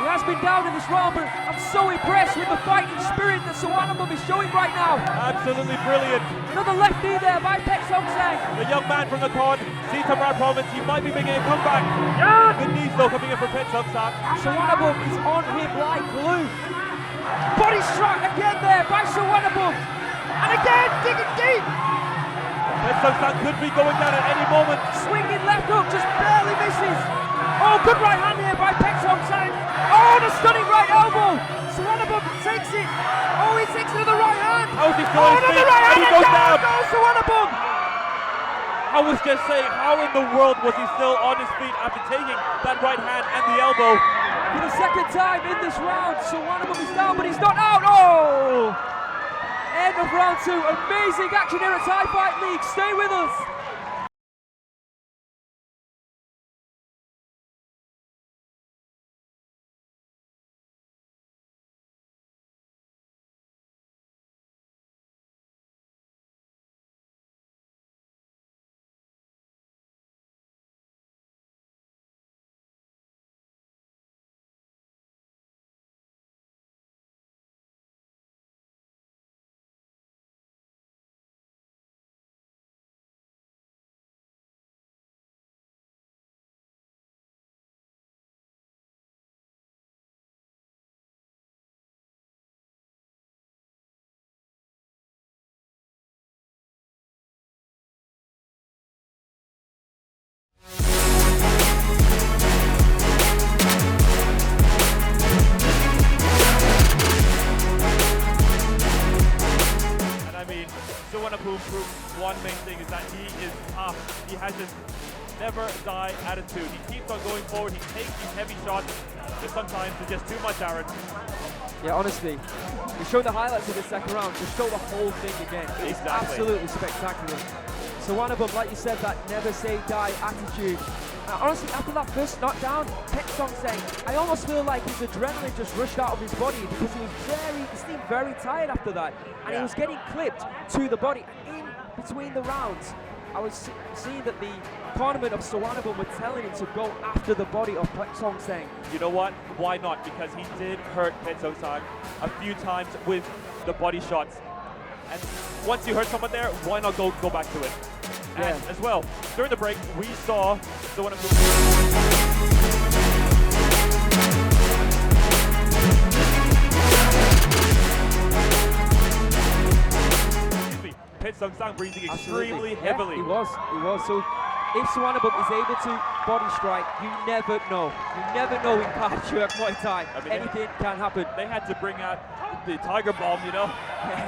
He has been down in this round, but I'm so impressed with the fighting spirit that Suvarnabhumi is showing right now. Absolutely brilliant. Another left knee there by Pet Sung-sang. The young man from the Kard Cheuk province, he might be making a comeback. Good knees though coming in for Pet Sung-sang. Suvarnabhumi is on him like glue. Body shot again there by Suvarnabhumi. And again, digging deep. Pet Sung-sang could be going down at any moment. Swinging left hook, just barely misses. Oh, good right hand here by Pet Sung-sang. Oh, the stunning right elbow. Suvarnabhumi takes it. Oh, he takes it to the right hand. How is he still on his another feet? right hand, And he goes down. goes Suvarnabhumi. I was just saying, how in the world was he still on his feet after taking that right hand and the elbow? For the second time in this round, Suvarnabhumi is down, but he's not out. Oh! End of round 2. Amazing action here at Thai Fight League. Stay with us. Suvarnabhumi proves one main thing is that he is tough. He has this never die attitude. He keeps on going forward. He takes these heavy shots. But sometimes it's just too much, Aaron. Yeah, honestly, They show the highlights of the second round, just show the whole thing again. It is absolutely spectacular. So one of them, like you said, that never say die attitude. Honestly, after that first knockdown, Pet Song saying, I almost feel like his adrenaline just rushed out of his body because he seemed very tired after that. And he was getting clipped to the body. And in between the rounds, I was seeing that the cornermen of Sawanabum were telling him to go after the body of Pet Song Sang. You know what? Why not? Because he did hurt Pet Song Sang a few times with the body shots. And once you hurt someone there, why not go back to it? And as well, during the break, we saw Sawanabum. Pet Song Sang breathing extremely heavily. He was. So if Sawanabum is able to body strike, you never know. You never know in Kard Cheuk Muay Thai. I mean, anything can happen. They had to bring out the tiger bomb, you know,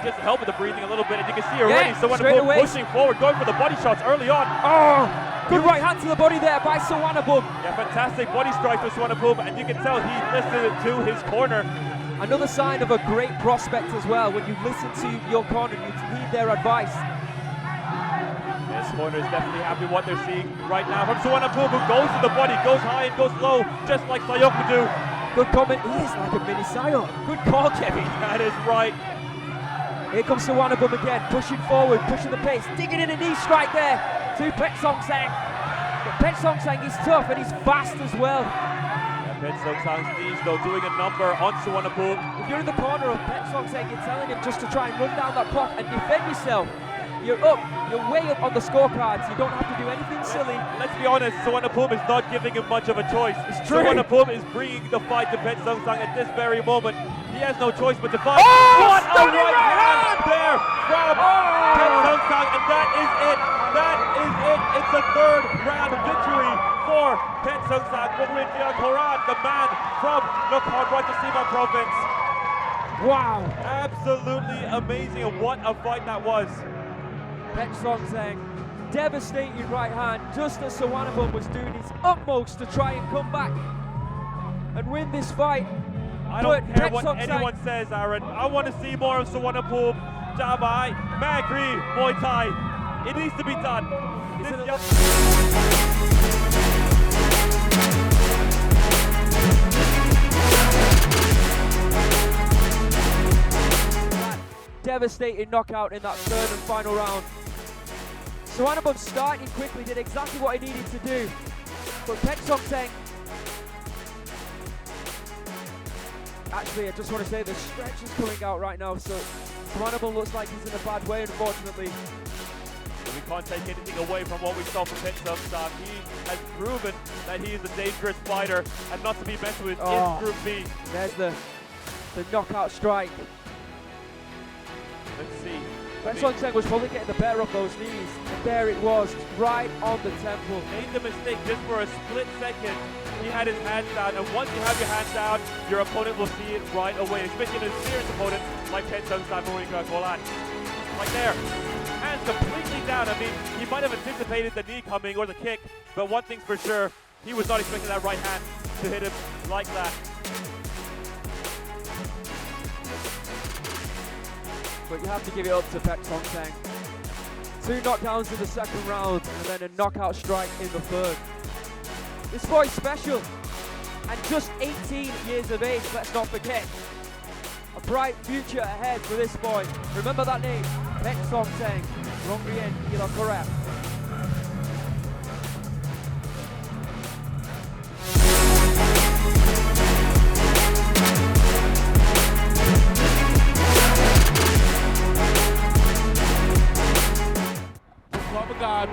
just to help with the breathing a little bit. And you can see already Sawanabum pushing forward, going for the body shots early on. Oh, good right hand to the body there by Sawanabum. Yeah, fantastic body strike for Sawanabum, and you can tell he listened to his corner. Another sign of a great prospect as well, when you listen to your corner, you heed their advice. This corner is definitely happy with what they're seeing right now from Sawanabum, who goes to the body, goes high and goes low, just like Sayok would do. Good comment, he is like a mini Sayok. Good call, Kevin. That is right. Here comes Sawanabum again, pushing forward, pushing the pace, digging in a knee strike there to Pet Song Sang. But Pet Song Sang is tough and he's fast as well. Pet Song Sang's knees, though, doing a number on Sawanabum. If you're in the corner of Pet Song Sang, you're telling him just to try and run down that clock and defend yourself. You're up, you're way up on the scorecards. You don't have to do anything silly. Let's be honest, Sawanabum is not giving him much of a choice. It's true. Sawanabum is bringing the fight to Pet Song Sang at this very moment. He has no choice but to fight. Oh, what a right hand there from Pet Song Sang, and that is it. That is it. It's a third round victory for Pet Song Sang. Kard, the man from Nakhon Ratchasima province. Wow. Absolutely amazing, and what a fight that was. Pet Song Sang, devastating right hand, just as Sawanabum was doing his utmost to try and come back and win this fight. I don't care what anyone says, Aaron. I want to see more of Sawanabum, Jamai, Magri, Muay Thai. It needs to be done. Devastating knockout in that third and final round. Sawanabum starting quickly, did exactly what he needed to do. But Pet Song Sang, actually I just want to say the stretch is coming out right now, so Sawanabum looks like he's in a bad way, unfortunately. We can't take anything away from what we saw from Pet Song Sang. He has proven that he is a dangerous fighter and not to be messed with in Group B. There's the knockout strike. Let's see. Pet Song Sang was probably getting the better of those knees, and there it was, right on the temple. Made the mistake just for a split second. He had his hands down, and once you have your hands down, your opponent will see it right away, especially an experienced opponent like Pet Song Sang Kolan. Right there, hands completely down. I mean, he might have anticipated the knee coming or the kick, but one thing's for sure, he was not expecting that right hand to hit him like that. But you have to give it up to Pet Song Sang. 2 knockdowns in the second round and then a knockout strike in the third. This boy's special and just 18 years of age, let's not forget. A bright future ahead for this boy. Remember that name, Pet Song Sang, Rongrien Kila Korap.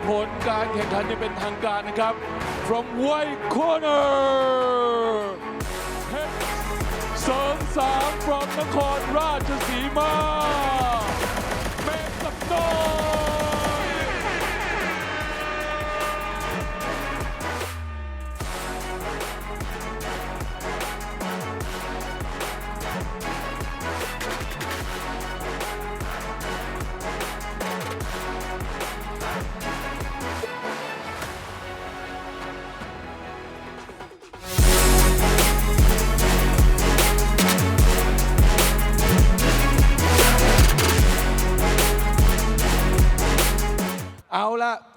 ผลการแข่งขันที่เป็นทางการนะครับ from white corner เพชรเสริมสาง from นครราชสีมาเมฆสับน้อย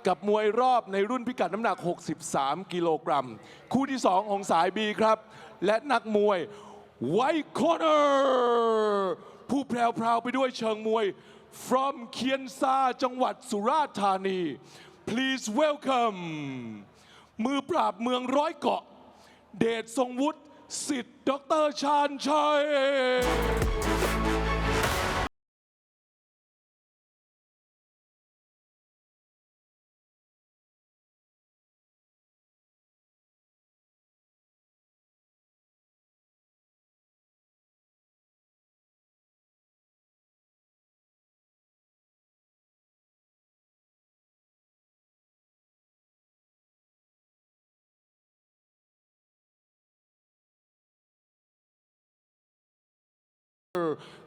กับมวยรอบในรุ่นพิกัดน้ำหนัก 63 กิโลกรัม คู่ที่ 2 ของสาย B ครับ และนักมวย White Corner ผู้แพรวๆไปด้วยเชิงมวย from เคียนซาจังหวัดสุราษฎร์ธานี Please welcome มือปราบเมืองร้อยเกาะ เดชทรงวุฒิสิทธิ์ดร.ชาญชัย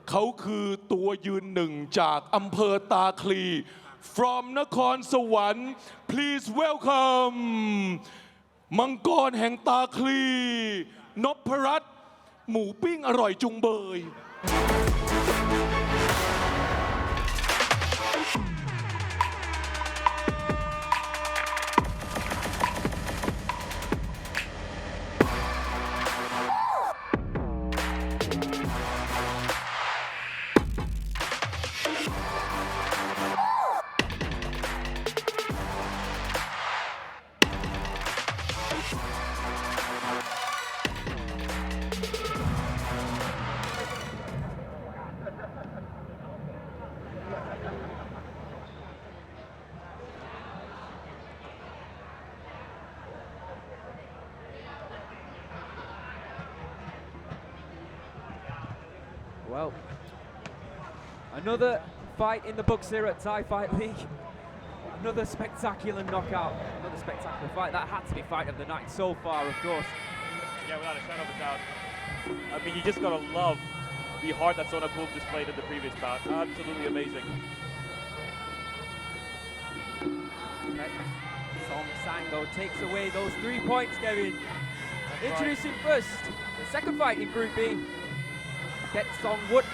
เขาคือตัวยืนหนึ่งจากอำเภอตาคลี from นครสวรรค์ please welcome มังกรแห่งตาคลีนพรัตน์หมูปิ้งอร่อยจุงเบย Well, another fight in the books here at Thai Fight League. Another spectacular knockout, another spectacular fight. That had to be fight of the night so far, of course. Yeah, without a shadow of a doubt. I mean, you just gotta love the heart that Sonapum displayed in the previous bout. Absolutely amazing. Song Sango takes away those 3 points, Kevin. Introducing first the second fight in Group B. Ket Song Wood,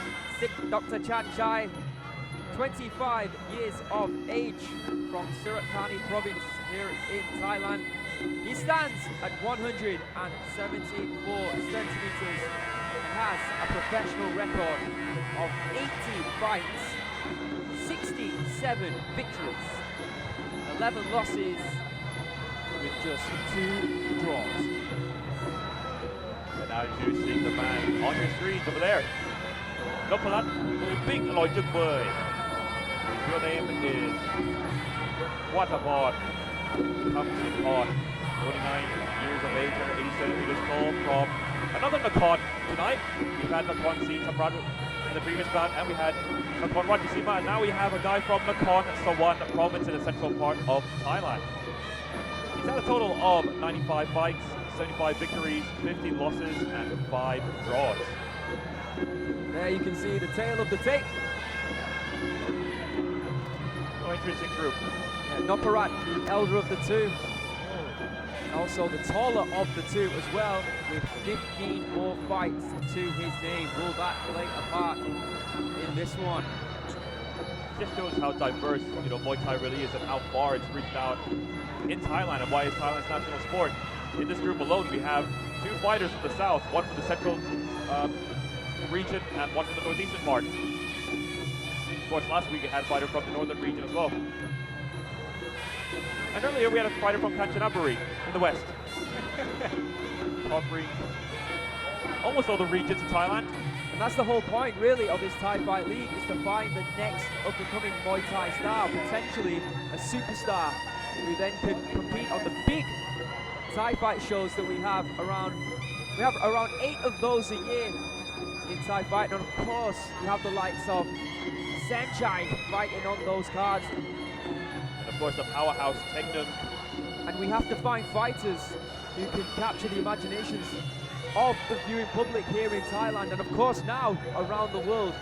Sik Dr. Chan Chai, 25 years of age from Surat Thani province here in Thailand. He stands at 174 centimeters and has a professional record of 80 fights, 67 victories, 11 losses with just 2 draws. And now introducing the man on your screens over there. Nopalat Big Aloy Juk Boy. His real name is Watapod. Comes in on 29 years of age and 80 centimeters tall from another Nakhon tonight. We've had Nakhon seen Samrat in the previous bout, and we had Nakhon Ratchasima, and now we have a guy from Nakhon Sawan province in the central part of Thailand. He's had a total of 95 fights, 75 victories, 50 losses, and 5 draws. There you can see the tail of the tape. Oh, interesting group. Yeah, Noparat, the elder of the two. And also the taller of the two as well, with 15 more fights to his name. Will that play a part in this one? Just shows how diverse, Muay Thai really is and how far it's reached out in Thailand and why it's Thailand's national sport. In this group alone, we have 2 fighters from the south, one from the central region and one from the northeastern part. Of course, last week we had a fighter from the northern region as well. And earlier we had a fighter from Kanchanaburi in the west. Covering almost all the regions in Thailand. And that's the whole point, really, of this Thai Fight League, is to find the next up-and-coming Muay Thai star, potentially a superstar, who then can compete on the big Thai fight shows that we have around 8 of those a year in Thai fight. And of course, you have the likes of Sanchai fighting on those cards. And of course, the powerhouse Tegnum. And we have to find fighters who can capture the imaginations of the viewing public here in Thailand, and of course now around the world.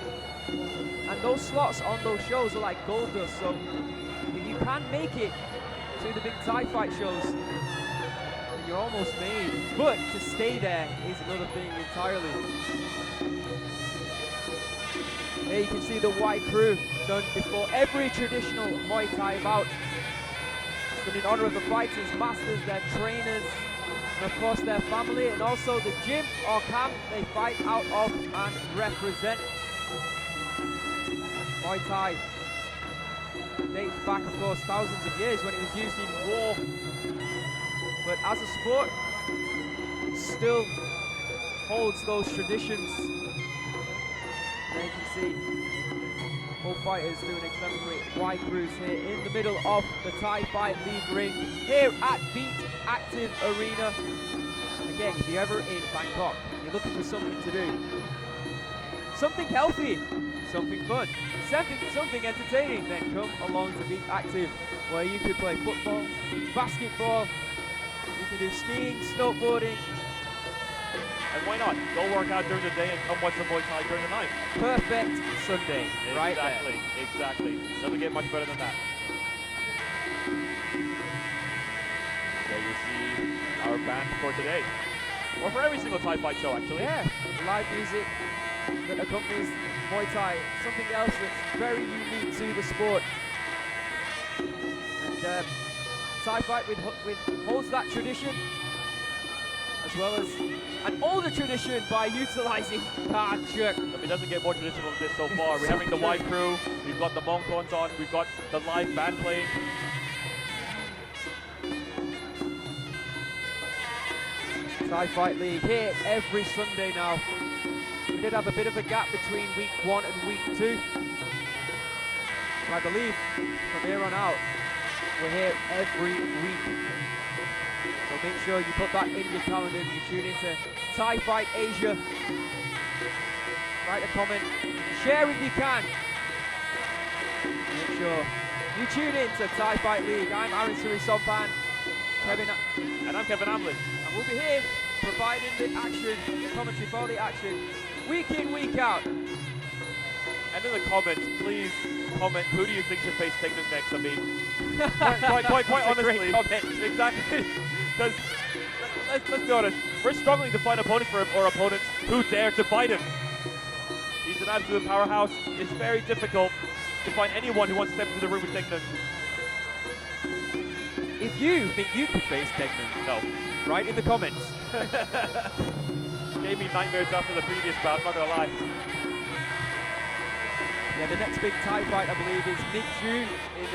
And those slots on those shows are like gold dust, so if you can make it to the big Thai fight shows, then you're almost made. But to stay there is another thing entirely. Here you can see the white crew done before every traditional Muay Thai bout. Done in honor of the fighters, masters, their trainers, and of course their family, and also the gym or camp they fight out of and represent. Muay Thai dates back, of course, thousands of years when it was used in war. But as a sport, it still holds those traditions. There you can see both fighters doing exemplary wide cruise here in the middle of the Thai Fight League ring here at BITEC Active Arena. Again, if you're ever in Bangkok, you're looking for something to do, something healthy, something fun, something entertaining, then come along to BITEC Active, where you can play football, basketball, you can do skiing, snowboarding. And why not? Go work out during the day and come watch the Muay Thai during the night. Perfect Sunday, right there. Exactly. Doesn't get much better than that. There you see our band for today. Or for every single Thai fight show, actually. Yeah, live music that accompanies Muay Thai, something else that's very unique to the sport. And Thai fight holds that tradition, as well as an older tradition by utilizing Kard Cheuk. I mean, it doesn't get more traditional than this so far. We're having the white crew, we've got the Mongkons on, we've got the live band playing. Thai Fight League here every Sunday now. We did have a bit of a gap between week 1 and week 2. I believe from here on out, we're here every week. So make sure you put that in your calendar and you tune into Thai Fight Asia. Write a comment, share if you can. Make sure you tune in to Thai Fight League. I'm Aaron Suri-Sompan, And I'm Kevin Hamlin. and we'll be here providing the action, the commentary for the action, week in, week out. And in the comments, please comment who do you think should face Taekwondo next. I mean, quite honestly. Exactly. Because let's be honest, we're struggling to find opponents for him or opponents who dare to fight him. He's an absolute powerhouse. It's very difficult to find anyone who wants to step into the ring with Taekwondo. If you think you could face Bangna, No. write in the comments. Gave me nightmares after the previous bout, I'm not gonna lie. Yeah, the next big Thai fight, I believe, is mid-June in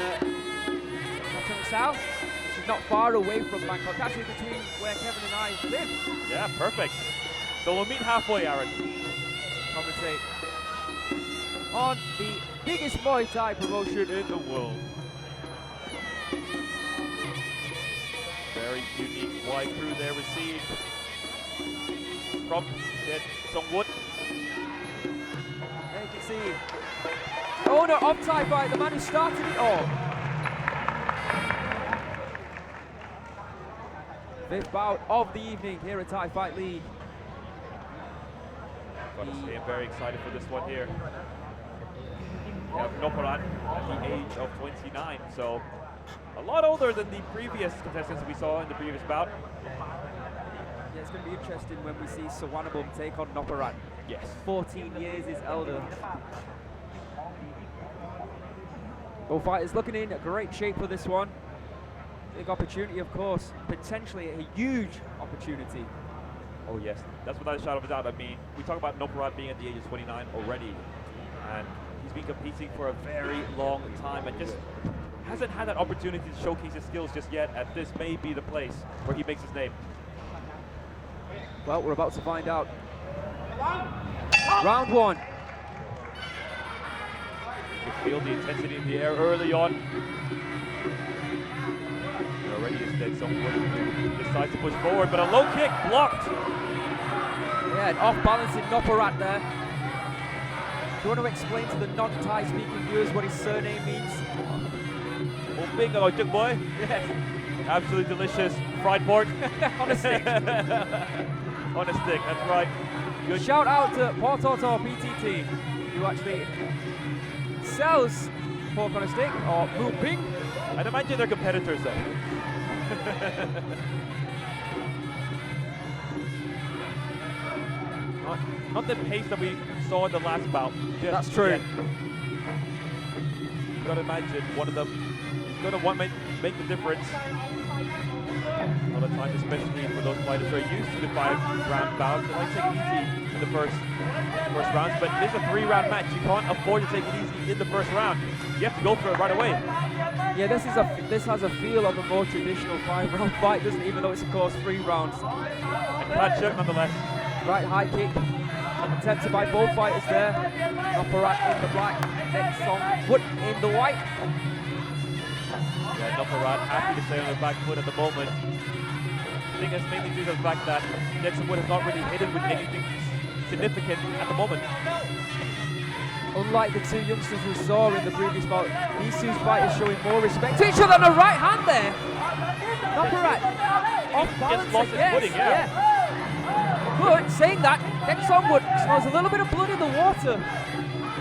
South, which is not far away from Bangkok, actually between where Kevin and I live. Yeah, perfect. So we'll meet halfway, Aaron. Commentate on the biggest Muay Thai promotion in the world. Very unique wide crew there received from Songwood. There you can see the owner of Thai Fight, the man who started it all. Fifth bout of the evening here at Thai Fight League. Gotta say, I'm very excited for this one here. We have Noparan at the age of 29, so a lot older than the previous contestants we saw in the previous bout. Yeah, it's going to be interesting when we see Sawanabum take on Noparan. Yes. 14 years his elder. Both fighters looking in great shape for this one. Big opportunity, of course. Potentially a huge opportunity. Oh yes, that's without a shadow of a doubt. I mean, we talk about Noparan being at the age of 29 already, and he's been competing for a very long time and just hasn't had that opportunity to showcase his skills just yet, and this may be the place where he makes his name. Well, we're about to find out. Round one. You can feel the intensity in the air early on. And already is dead someone decides to push forward, but a low kick blocked. Yeah, an off-balancing Noparat there. Do you want to explain to the non-Thai speaking viewers what his surname means? Big Kard boy. Yes. Absolutely delicious fried pork. On a stick. On a stick, that's right. Good. Shout out to Portoto PTT, who actually sells pork on a stick, or Moo Ping. I'd imagine they're competitors though. not the pace that we saw in the last bout. That's true. You gotta imagine one of them is gonna want make the difference. A lot of times, especially for those fighters who are used to the 5-round bouts, they might take it easy in the first rounds, but this is a 3-round match. You can't afford to take it easy in the first round. You have to go for it right away. Yeah, this has a feel of a more traditional 5-round fight, doesn't it? Even though it's of course 3 rounds. And Kard Cheuk nonetheless. Right high kick attempted by both fighters there. Noparat in the black, Song Wood in the white. Yeah, Noparat happy to stay on the back foot at the moment. I think that's mainly due to the fact that Wood has not really hit him with anything significant at the moment. Unlike the 2 youngsters we saw in the previous bout, these 2 fighters showing more respect to each other. And a right hand there. Noparat off balance. Just lost his footing, yeah. But saying that, Song Wood smells a little bit of blood in the water.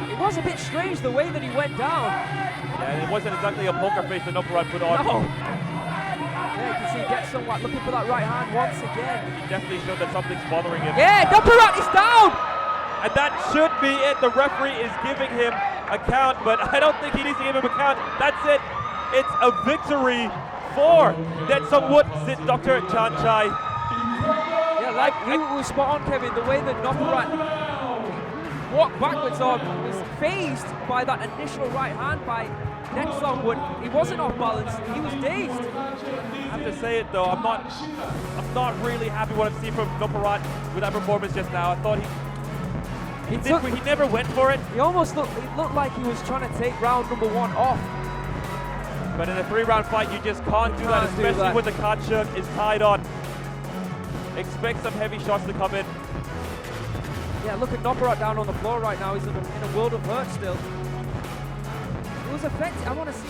It was a bit strange the way that he went down. Yeah, and it wasn't exactly a poker face that Noparat put on. No. Yeah, you can see Song Wood looking for that right hand once again. He definitely showed that something's bothering him. Yeah, Noparat is down. And that should be it. The referee is giving him a count, but I don't think he needs to give him a count. That's it. It's a victory for Song Wood, Dr. Chan Chai. Yeah, like you were spot on, Kevin. The way that Noparat walked backwards on was phased by that initial right hand by Song Wood. He wasn't off balance. He was dazed. I have to say it though. I'm not really happy what I've seen from Noparat with that performance just now. I thought he never went for it. He almost looked like he was trying to take round number 1 off. But in a 3-round fight, you just can't do that, especially when the Kard Cheuk is tied on. Expect some heavy shots to come in. Yeah, look at Noparat down on the floor right now. He's in a world of hurt still. It was effective. I want to see.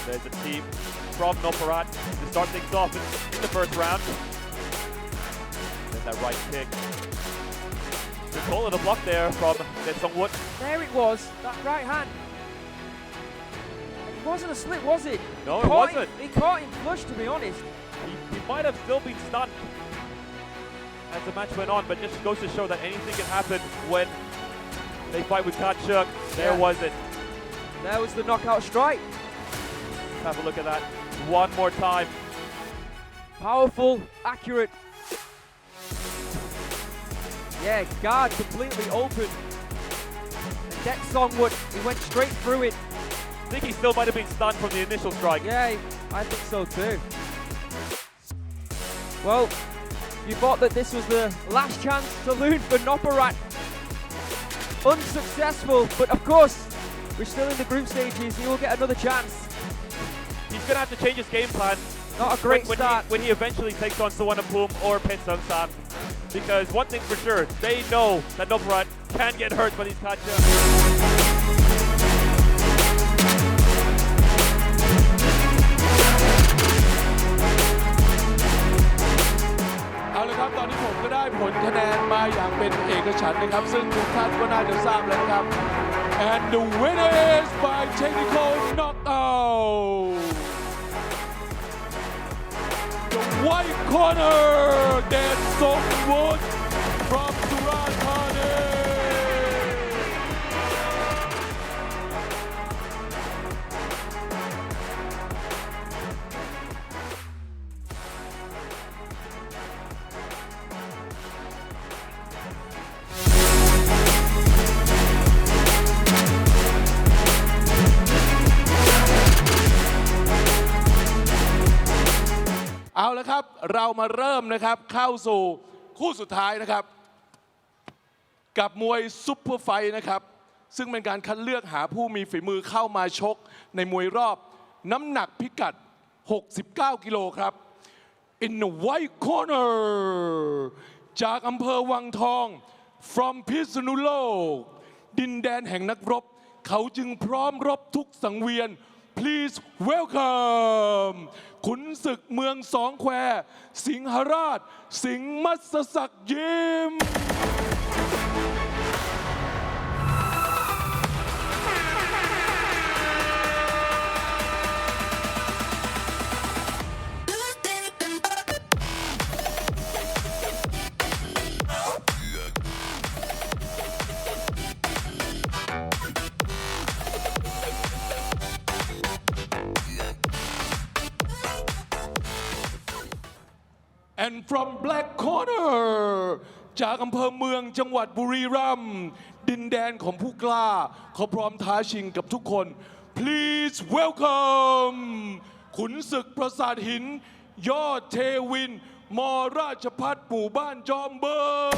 There's a team from Noparat to start things off in the first round. Then that right kick. Good call of the block there from Song Wood. There it was, that right hand. It wasn't a slip, was it? No, it wasn't. He caught him flush, to be honest. He might have still been stunned as the match went on, but just goes to show that anything can happen when they fight with Kard Cheuk. There was it. There was the knockout strike. Let's have a look at that one more time. Powerful, accurate. Yeah, guard completely open. And Song Wood, he went straight through it. I think he still might have been stunned from the initial strike. Yeah, I think so too. Well, you thought that this was the last chance saloon for Noparat. Unsuccessful, but of course, we're still in the group stages. He will get another chance. He's going to have to change his game plan. Not a great start. When he eventually takes on Suvarnabhumi or Pensang. Because one thing's for sure, they know that Noparat can get hurt by these Kard Cheuk.เอาละครับตอนนี้ผมก็ได้ผลคะแนนมาอย่างเป็นเอกฉันท์นะครับซึ่งทุกท่านก็น่าจะทราบแล้วนะครับ and the winner is by technical knockout the white corner Song Wood from Suratthaniเอาละครับเรามาเริ่มนะครับเข้าสู่คู่สุดท้ายนะครับกับมวยซุปเปอร์ไฟท์นะครับซึ่งเป็นการคัดเลือกหาผู้มีฝีมือเข้ามาชกในมวยรอบน้ำหนักพิกัด69กิโลครับ in the white corner จากอำเภอวังทอง from พิษณุโลกดินแดนแห่งนักรบเขาจึงพร้อมรบทุกสังเวียน please welcome ขุนศึกเมืองสองแควสิงหราชสิงห์มัสศักดิ์ยิม and from black corner จากอำเภอเมืองจังหวัดบุรีรัมย์ดินแดนของผู้กล้าเขาพร้อมท้าชิงกับทุกคน please welcome ขุนศึกปราสาทหินยอดเทวินมราชพัฒหมู่บ้านจอมเบอร์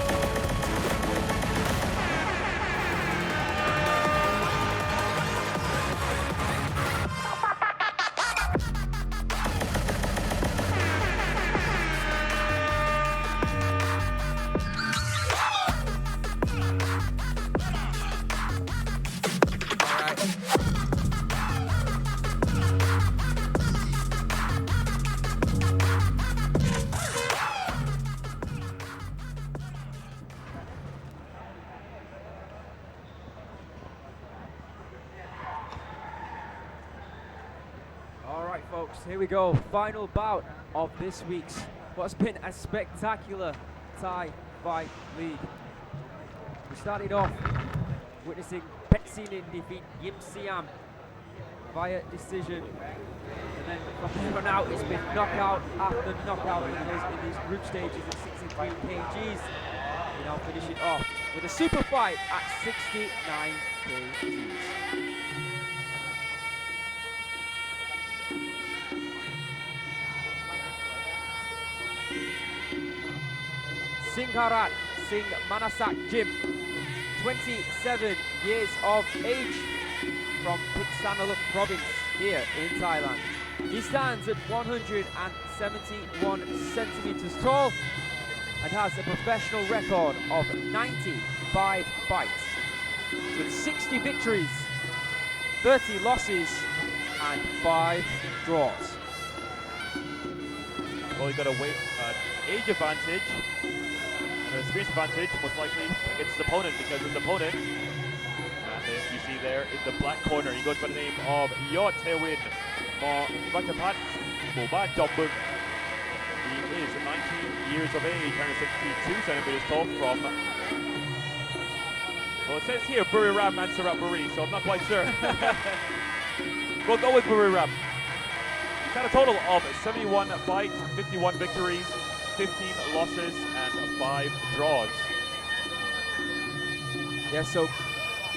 All right, folks, here we go. Final bout of this week's what's been a spectacular Thai fight league. We started off witnessing Petsinin defeat Yim Siam via decision. And then from here on out, it's been knockout after knockout in these group stages at 63 kgs. We now finish it off with a super fight at 69 kgs. Singharat Singh Manasak Jim, 27 years of age, from Phitsanulok province here in Thailand. He stands at 171 centimeters tall and has a professional record of 95 fights, with 60 victories, 30 losses and 5 draws. Well, you got a age advantage, an experience advantage, most likely against his opponent, because his opponent, and you see there in the black corner, he goes by the name of Yot Tewin Rajapat Moban Jombung. He is 19 years of age, 162 centimeters tall from, well, it says here Buriram Mansarat Buri, so I'm not quite sure. We'll go with Buriram. He's had a total of 71 fights, 51 victories, 15 losses, and 5 draws. Yeah, so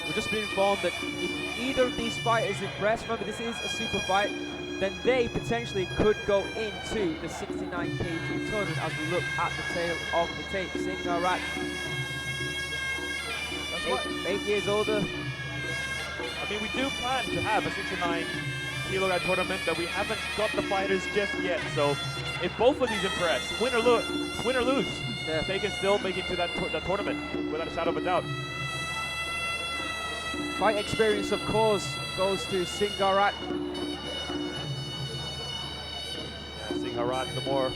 we've just been informed that if either of these fighters impress, remember this is a super fight, then they potentially could go into the 69 kg tournament as we look at the tail of the tape. Singharat, 8 years older. I mean, we do plan to have a 69 kilogram tournament, but we haven't got the fighters just yet. So if both of these impress, win or lose, Yeah. they can still make it to that tournament without a shadow of a doubt. Fight experience, of course, goes to Singharat. Yeah, Singharat, the more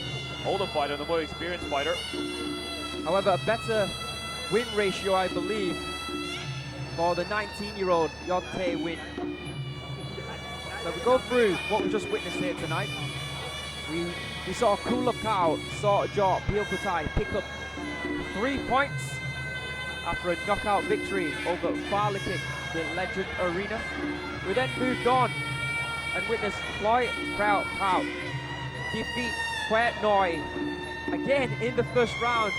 older fighter, the more experienced fighter. However, a better win ratio, I believe, for the 19-year-old Yontae Win. So we go through what we just witnessed here tonight. We saw Kulapkau, saw Jaw, Pilkutai pick up 3 points after a knockout victory over Farlikik, the Legend Arena. We then moved on and witnessed Floyd Kraut Pao defeat Quet Noi again in the first round.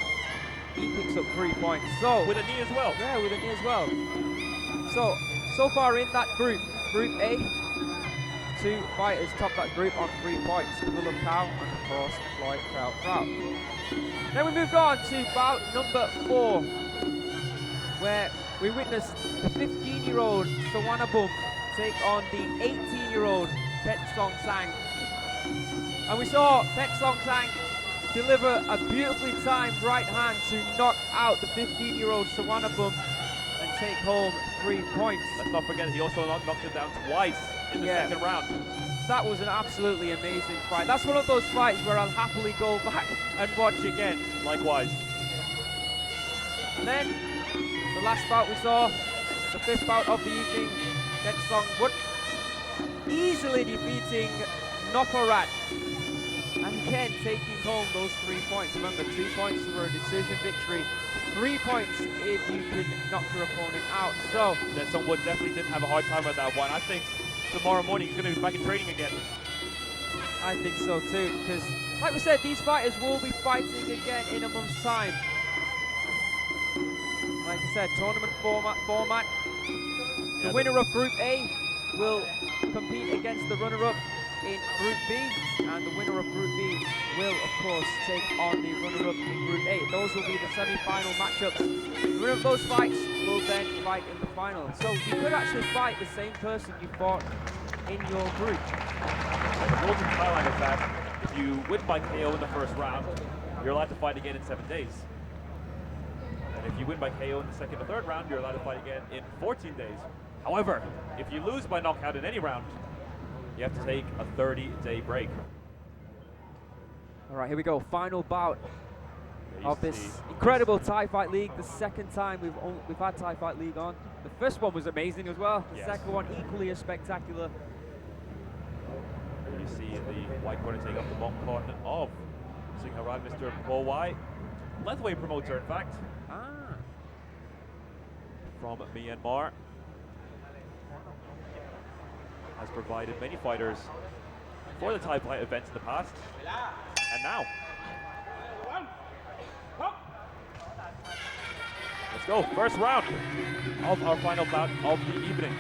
He picks up 3 points. So With a knee as well. yeah, with a knee as well. So far in that group, Group A, 2 fighters top that group on 3 points. Willem Cow and of course Floyd Kraut. Then we moved on to bout number 4, where we witnessed the 15-year-old Sawanabum take on the 18-year-old Pet Song Sang. And we saw Pet Song Sang deliver a beautifully timed right hand to knock out the 15-year-old Sawanabum and take home 3 points. Let's not forget he also knocked him down twice in the second round. That was an absolutely amazing fight. That's one of those fights where I'll happily go back and watch again. Likewise. And then the last bout we saw, the 5th bout of the evening, Pet Song Wood easily defeating Noparat. And again, taking home those 3 points. Remember, 2 points for a decision victory, 3 points if you can knock your opponent out. So, Someone definitely didn't have a hard time with that one. I think tomorrow morning he's going to be back in training again. I think so too, because like we said, these fighters will be fighting again in a month's time. Like I said, tournament format. The winner of Group A will compete against the runner-up in Group B, and the winner of Group B will, of course, take on the runner-up in Group A. Those will be the semi-final matchups. The winner of those fights will then fight in the final. So you could actually fight the same person you fought in your group. The rules in Thailand is that if you win by KO in the first round, you're allowed to fight again in 7 days. And if you win by KO in the second or third round, you're allowed to fight again in 14 days. However, if you lose by knockout in any round, you have to take a 30-day break. All right, here we go. Final bout of this incredible Thai Fight League. The second time we've had Thai Fight League on. The first one was amazing as well. The second one equally as spectacular. You see the white corner taking up the bump corner of Singharat, Mr. Powai. Lethway promoter, in fact. From Myanmar. Has provided many fighters for the Thai Fight events in the past. And now. Let's go, first round of our final bout of the evening.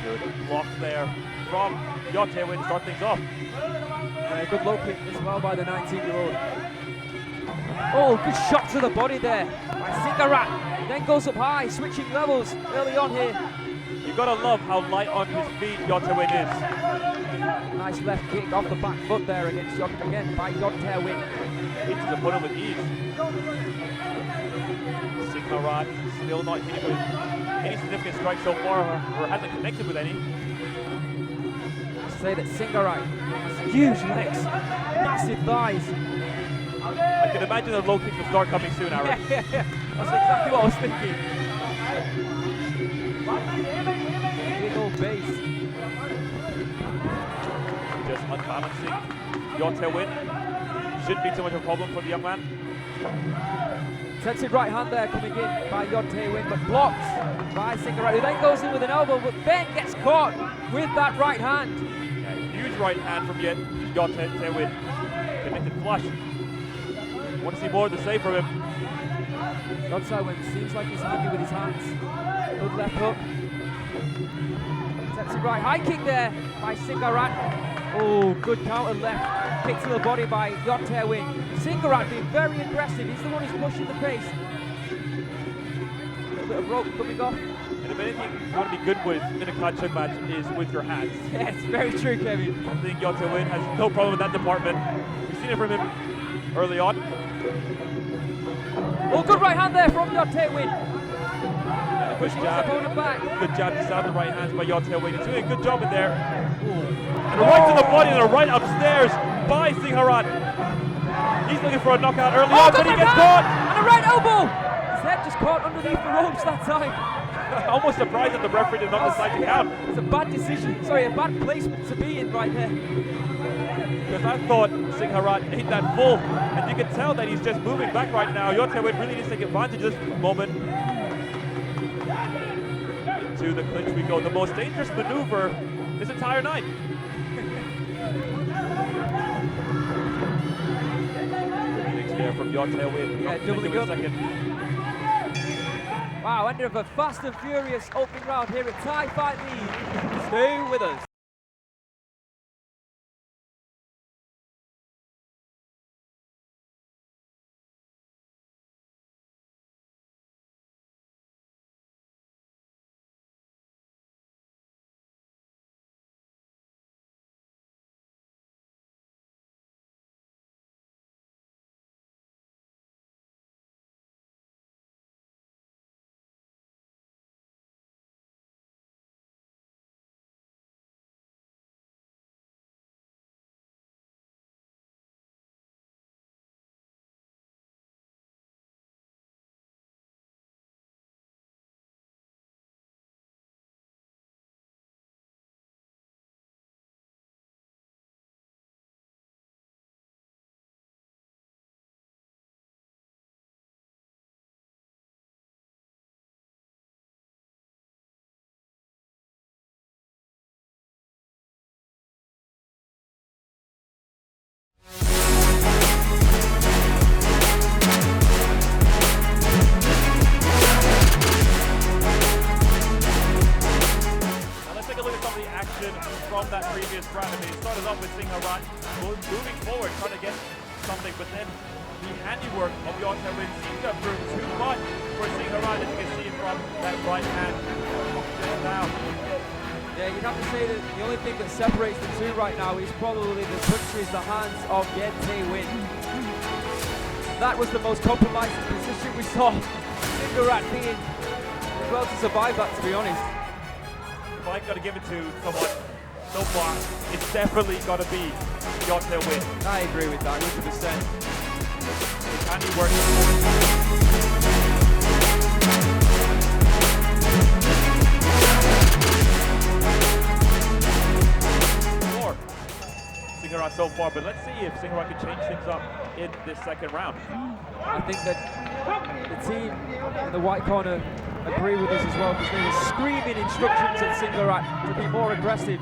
Good block there from Yotewe to start things off. Good low kick as well by the 19-year-old. Oh, good shot to the body there by Singharat. Then goes up high, switching levels early on here. You gotta love how light on his feet Yotewe is. Nice left kick off the back foot there against again by Yotewe. Hits his opponent with ease. Singharat still not hitting with any significant strikes so far, or hasn't connected with any. Say that Singharat has huge legs, massive thighs. I can imagine the low kicks will start coming soon, Aaron. Yeah. That's exactly what I was thinking. Big old base. Just unbalancing. Yotewe shouldn't be too much of a problem for the young man. Tented right hand there coming in by Yotewe, but blocked by Singharat, who then goes in with an elbow, but then gets caught with that right hand. Yeah, huge right hand from Yotewe. Connected flush. Want to see more of the save from him. Yotewe seems like he's happy with his hands. Good left hook. Tented right high kick there by Singharat. Oh, good counter left. Kick to the body by Yotewe. Singharat being very aggressive. He's the one who's pushing the pace. A little bit of rope coming off. And if anything you want to be good with in a Kard Cheuk match is with your hands. Yes, very true, Kevin. I think Yotewe has no problem with that department. We've seen it from him early on. Oh, good right hand there from Yotewe. And a good Pushing his opponent back. Good jab to sound the right hands by Yotewe. He's doing a good job in there. And a right to the body and a right upstairs by Singharat. He's looking for a knockout early on, but he gets caught. And a right elbow. His head just caught underneath the ropes that time. Almost surprised that the referee did not decide to count. It's a bad decision. Sorry, a bad placement to be in right there. Because I thought Singharat hit that full, and you can tell that he's just moving back right now. Yotewe really needs to take advantage of this moment. Into the clinch we go. The most dangerous maneuver this entire night. There from Yotewe. Yeah, doubling up. Second. Wow, end of a fast and furious opening round here at Thai Fight League. Stay with us. previous round. I mean, it started off with Singharat moving forward, trying to get something, but then the handiwork of Yotei Win seems to have proved too much for Singharat, as you can see from that right hand just now. Yeah, you'd have to say that the only thing that separates the two right now is probably the touches, the hands of Yotei Win. That was the most compromising position we saw Singharat being well to survive that, to be honest. If I got to give it to someone so far, it's definitely got to be Yotei Win. I agree with that, 100%. His handiwork. Singharat so far, but let's see if Singharat can change things up in this second round. I think that the team in the white corner agree with us as well, because they were screaming instructions at Singharat to be more aggressive.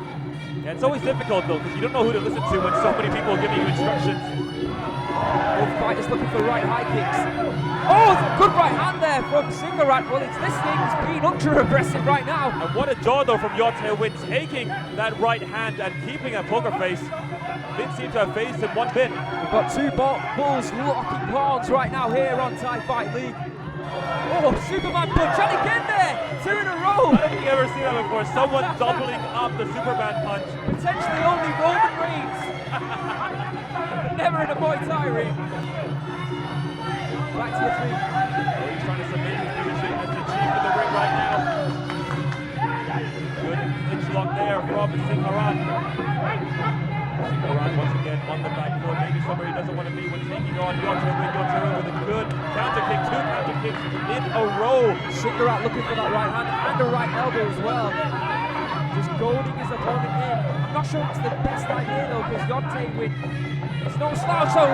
Yeah, it's always difficult though, because you don't know who to listen to when so many people are giving you instructions. Both fighters looking for right high kicks. Oh, good right hand there from Singharat. Well, it's listening, he's being ultra aggressive right now. And what a jaw though from Yotei Win, taking that right hand and keeping a poker face. Didn't seem to have phased him one bit. We've got two bulls locking horns right now here on Thai Fight League. Oh, Superman punch, and again there, two in a row. I don't think you've ever seen that before. Someone doubling up the Superman punch. Potentially only Roman Reigns. Never in a Muay Thai ring. Back to the three. Oh, he's trying to submit his position as the chief of the ring right now. Good clinch lock there from Singharat. Singharat once again on the back foot, maybe somewhere he doesn't want to be when taking on Yotei Win. Yotei Win with a good counter kick, two counter kicks in a row. Singharat looking for that right hand and a right elbow as well. Just goading his opponent in. I'm not sure it's the best idea though, because Yotei Win, it's no slouch. Oh!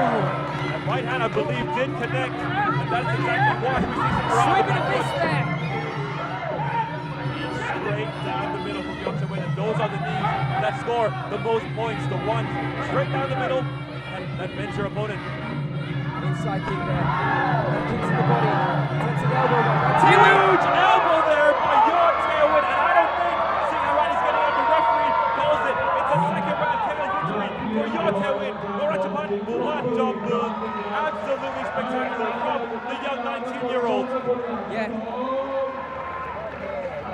That right hand, I believe, did connect, and that's exactly why we see Singharat. Swimming a fist there. Straight down the middle from Yotei Win, and those are the knees that score the most points. The one straight down the middle, and that bends your opponent. Inside kick there. Kicks to the body. Sends an elbow. Huge elbow there by Yotei Win, and I don't think Singharat is getting out. The referee calls it. It's a second round KO victory for Yotei Win. Norachapan Muladjambul. Absolutely spectacular from the young 19-year-old. Yeah.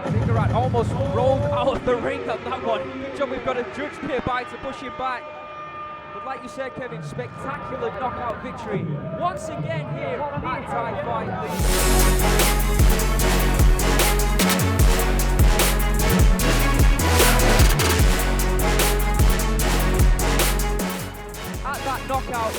Singharat almost rolled out of the ring on that one. Good job we've got a judge nearby to push him back. But like you said, Kevin, spectacular knockout victory. Once again here at Thai Fight League. At that knockout.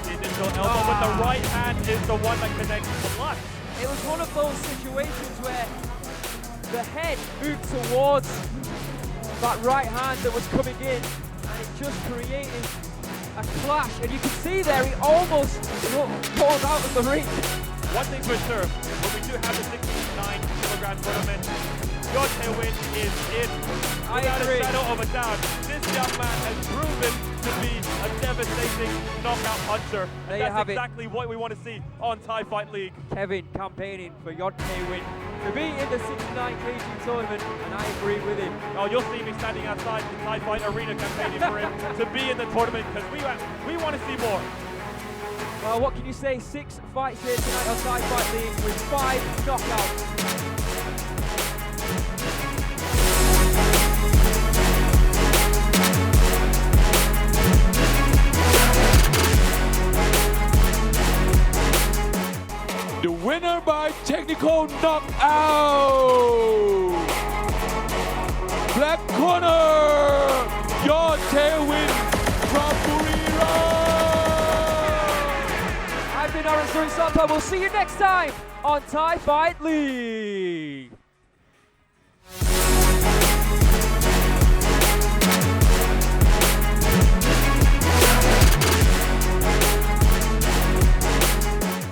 The initial elbow, but the right hand is the one that connects the blood. It was one of those situations where the head moved towards that right hand that was coming in, and it just created a clash. And you can see there, he almost pulled out of the ring. One thing for sure, when we do have the 69-kilogram tournament, Yotei Win is in. Without a shadow of a doubt, this young man has proven to be a devastating knockout puncher. There And you have that's it. exactly what we want to see on Thai Fight League. Kevin campaigning for Yotei Win to be in the 69 kg tournament, and I agree with him. Oh, you'll see me standing outside the Thai Fight Arena campaigning for him to be in the tournament, because we want to see more. Well, what can you say? 6 fights here tonight on Thai Fight League with 5 knockouts. The winner by technical knockout. Black corner, Yotei Win from Buriram. I've been Aaron Suri Sampa. We'll see you next time on Thai Fight League.